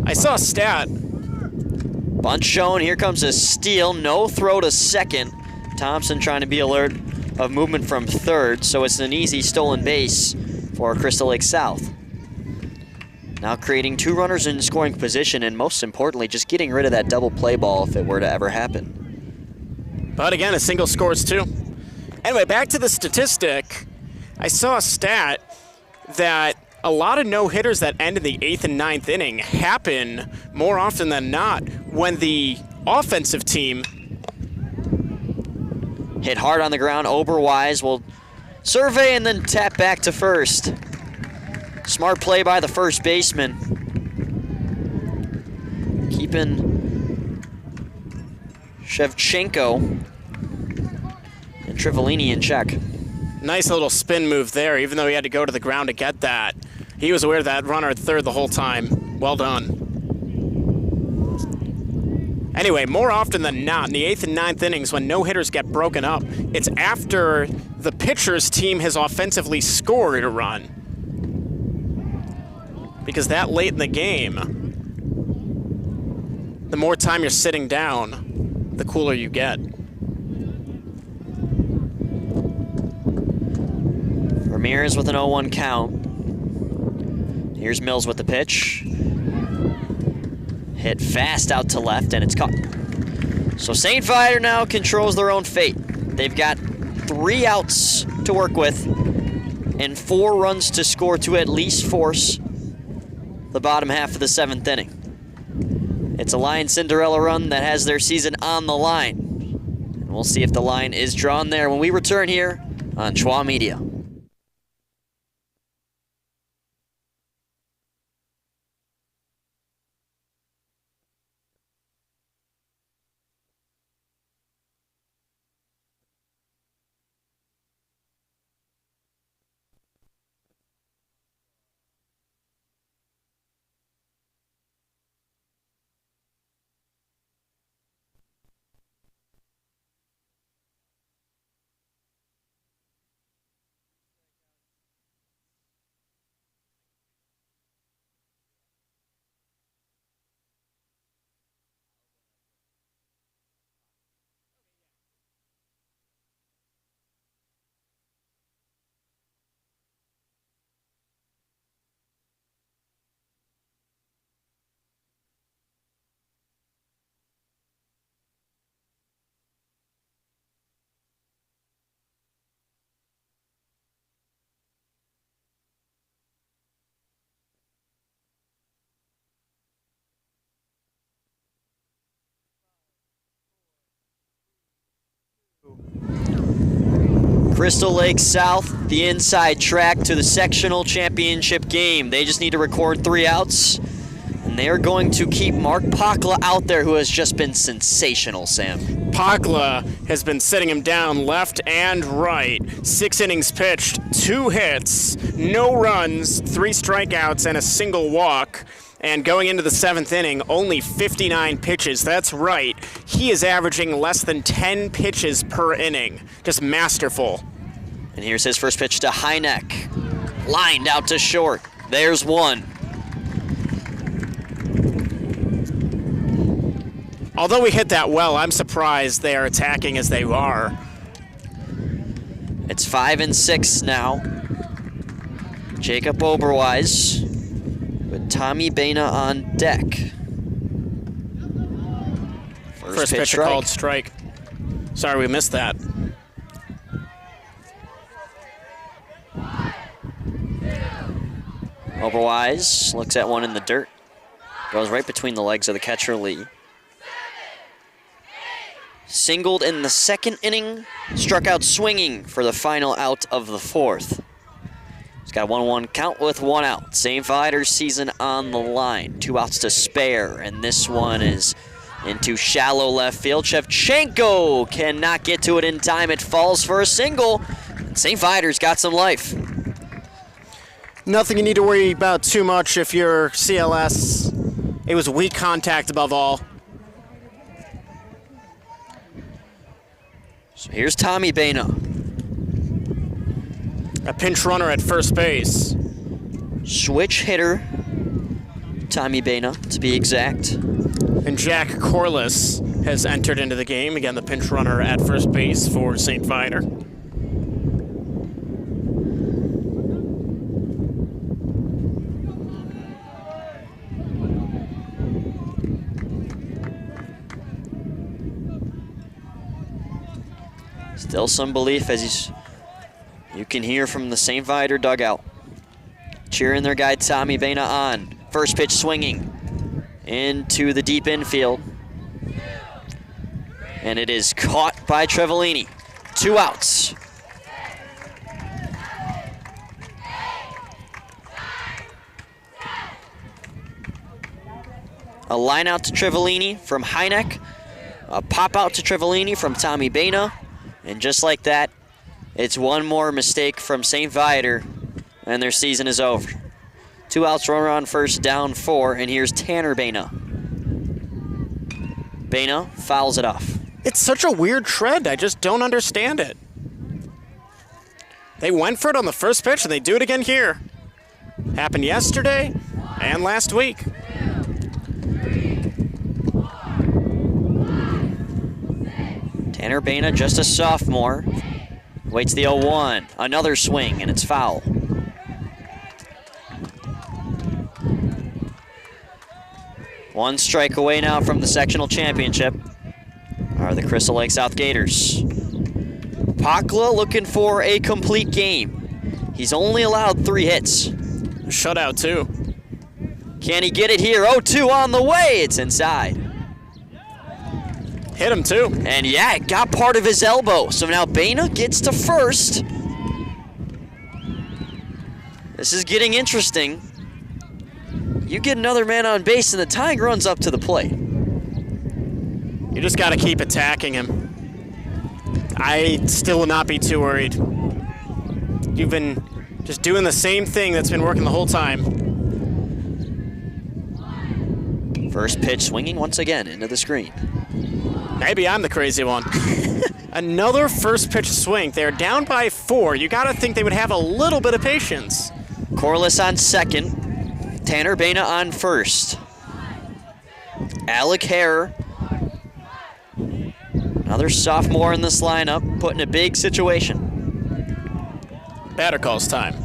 I saw a stat. Bunt shown, here comes a steal, no throw to second. Thompson trying to be alert of movement from third, so it's an easy stolen base for Crystal Lake South. Now creating 2 runners in scoring position, and most importantly, just getting rid of that double play ball if it were to ever happen. But again, a single scores 2. Anyway, back to the statistic. I saw a stat that a lot of no-hitters that end in the 8th and 9th inning happen more often than not when the offensive team hit hard on the ground. Oberwise will survey and then tap back to first. Smart play by the first baseman. Keeping Shevchenko and Trivellini in check. Nice little spin move there, even though he had to go to the ground to get that. He was aware of that runner at third the whole time. Well done. Anyway, more often than not, in the 8th and 9th innings, when no-hitters get broken up, it's after the pitcher's team has offensively scored a run. Because that late in the game, the more time you're sitting down, the cooler you get. Ramirez with an 0-1 count. Here's Mills with the pitch. Hit fast out to left, and it's caught. So St. Viator now controls their own fate. They've got 3 outs to work with and 4 runs to score to at least force the bottom half of the 7th inning. It's a Lion Cinderella run that has their season on the line. And we'll see if the line is drawn there when we return here on Schwa Media. Crystal Lake South, the inside track to the sectional championship game. They just need to record 3 outs, and they're going to keep Mark Pakla out there, who has just been sensational, Sam. Pakla has been sitting him down left and right. 6 innings pitched, 2 hits, no runs, 3 strikeouts, and a single walk. And going into the 7th inning, only 59 pitches. That's right. He is averaging less than 10 pitches per inning. Just masterful. And here's his first pitch to Hynek. Lined out to short. There's one. Although we hit that well, I'm surprised they are attacking as they are. It's 5-6 now. Jacob Oberwise with Tommy Baina on deck. First pitch strike. called strike. Sorry we missed that. Oberwise looks at one in the dirt. Goes right between the legs of the catcher, Lee. Singled in the 2nd inning. Struck out swinging for the final out of the 4th. He's got a 1-1 count with 1 out. St. Viator's season on the line. 2 outs to spare, and this one is into shallow left field. Shevchenko cannot get to it in time. It falls for a single. St. Viator's got some life. Nothing you need to worry about too much if you're CLS. It was weak contact above all. So here's Tommy Baina. A pinch runner at first base. Switch hitter, Tommy Baina, to be exact. And Jack Corliss has entered into the game. Again, the pinch runner at first base for St. Viator. Still some belief, as you can hear from the St. Viator dugout. Cheering their guy Tommy Baina on. First pitch swinging into the deep infield. And it is caught by Trevelini. 2 outs. A line out to Trevelini from Hynek. A pop out to Trevelini from Tommy Baina. And just like that, it's one more mistake from St. Viator, and their season is over. 2 outs, runner on first, down 4, and here's Tanner Baina. Baina fouls it off. It's such a weird trend. I just don't understand it. They went for it on the first pitch, and they do it again here. Happened yesterday and last week. Tanner Baina, just a sophomore, waits the 0-1. Another swing, and it's foul. One strike away now from the sectional championship are the Crystal Lake South Gators. Pakla looking for a complete game. He's only allowed 3 hits. Shutout, too. Can he get it here? 0-2 on the way. It's inside. Hit him, too. And yeah, it got part of his elbow. So now Baina gets to first. This is getting interesting. You get another man on base and the tying run's up to the plate. You just got to keep attacking him. I still will not be too worried. You've been just doing the same thing that's been working the whole time. First pitch swinging once again into the screen. Maybe I'm the crazy one. Another first pitch swing. They're down by 4. You got to think they would have a little bit of patience. Corliss on second. Tanner Baina on first. Alec Hare, another sophomore in this lineup, put in a big situation. Batter calls time.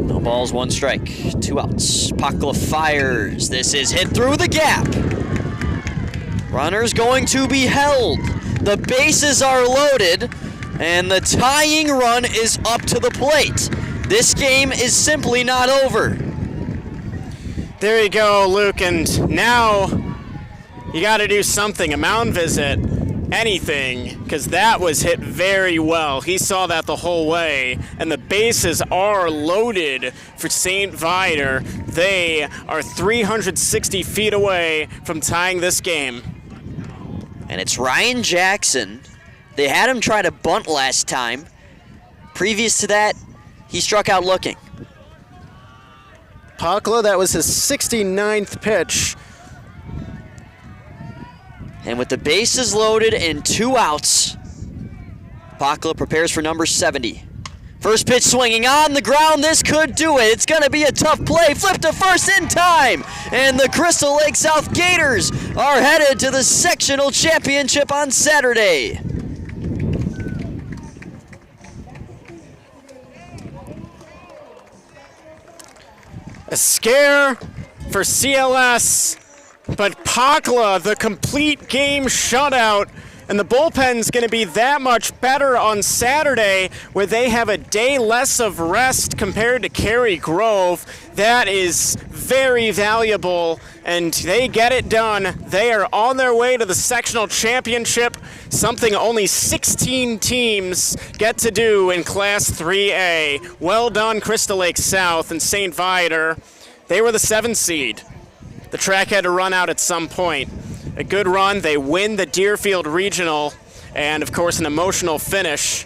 No balls, 1 strike, 2 outs. Pakla fires. This is hit through the gap. Runner's going to be held. The bases are loaded, and the tying run is up to the plate. This game is simply not over. There you go, Luke, and now you got to do something, a mound visit, anything, because that was hit very well. He saw that the whole way, and the bases are loaded for St. Viator. They are 360 feet away from tying this game. And it's Ryan Jackson. They had him try to bunt last time. Previous to that, he struck out looking. Pakla, that was his 69th pitch. And with the bases loaded and 2 outs, Pakla prepares for number 70. First pitch swinging on the ground. This could do it. It's going to be a tough play. Flip to first in time. And the Crystal Lake South Gators are headed to the sectional championship on Saturday. A scare for CLS, but Pakla, the complete game shutout, and the bullpen's going to be that much better on Saturday, where they have a day less of rest compared to Cary Grove. That is very valuable, and they get it done. They are on their way to the sectional championship, something only 16 teams get to do in Class 3A. Well done, Crystal Lake South and St. Viator. They were the 7th seed. The track had to run out at some point. A good run. They win the Deerfield Regional, and of course an emotional finish.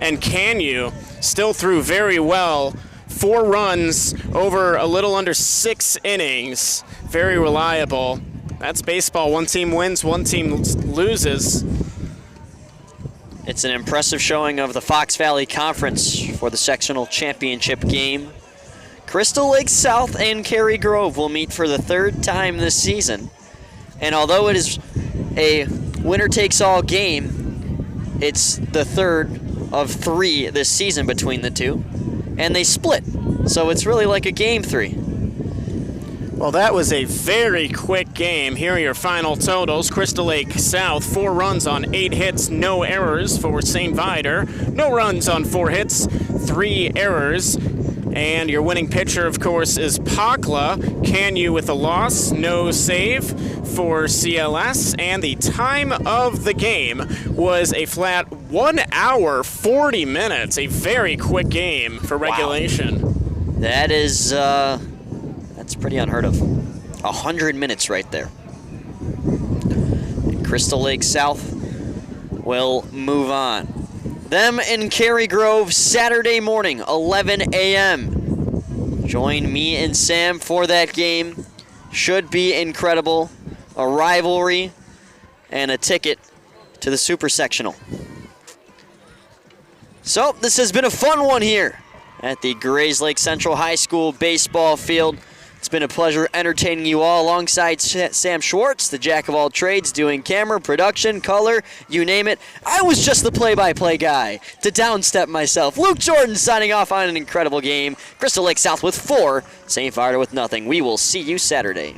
And Canyu still threw very well. 4 runs over a little under 6 innings. Very reliable. That's baseball. One team wins, one team loses. It's an impressive showing of the Fox Valley Conference for the sectional championship game. Crystal Lake South and Cary Grove will meet for the 3rd time this season. And although it is a winner-takes-all game, it's the 3rd of 3 this season between the two. And they split, so it's really like a game 3. Well, that was a very quick game. Here are your final totals. Crystal Lake South, 4 runs on 8 hits, no errors for St. Viator. No runs on 4 hits, 3 errors. And your winning pitcher, of course, is Pakla. Canyu with a loss, no save for CLS. And the time of the game was a flat 1 hour, 40 minutes. A very quick game for regulation. Wow. That is, that's pretty unheard of. 100 minutes right there. And Crystal Lake South will move on. Them in Cary Grove Saturday morning, 11 a.m. Join me and Sam for that game. Should be incredible. A rivalry and a ticket to the Super Sectional. So this has been a fun one here at the Grays Lake Central High School baseball field. It's been a pleasure entertaining you all alongside Sam Schwartz, the jack of all trades, doing camera, production, color, you name it. I was just the play-by-play guy to downstep myself. Luke Jordan signing off on an incredible game. Crystal Lake South with 4, St. Viator with nothing. We will see you Saturday.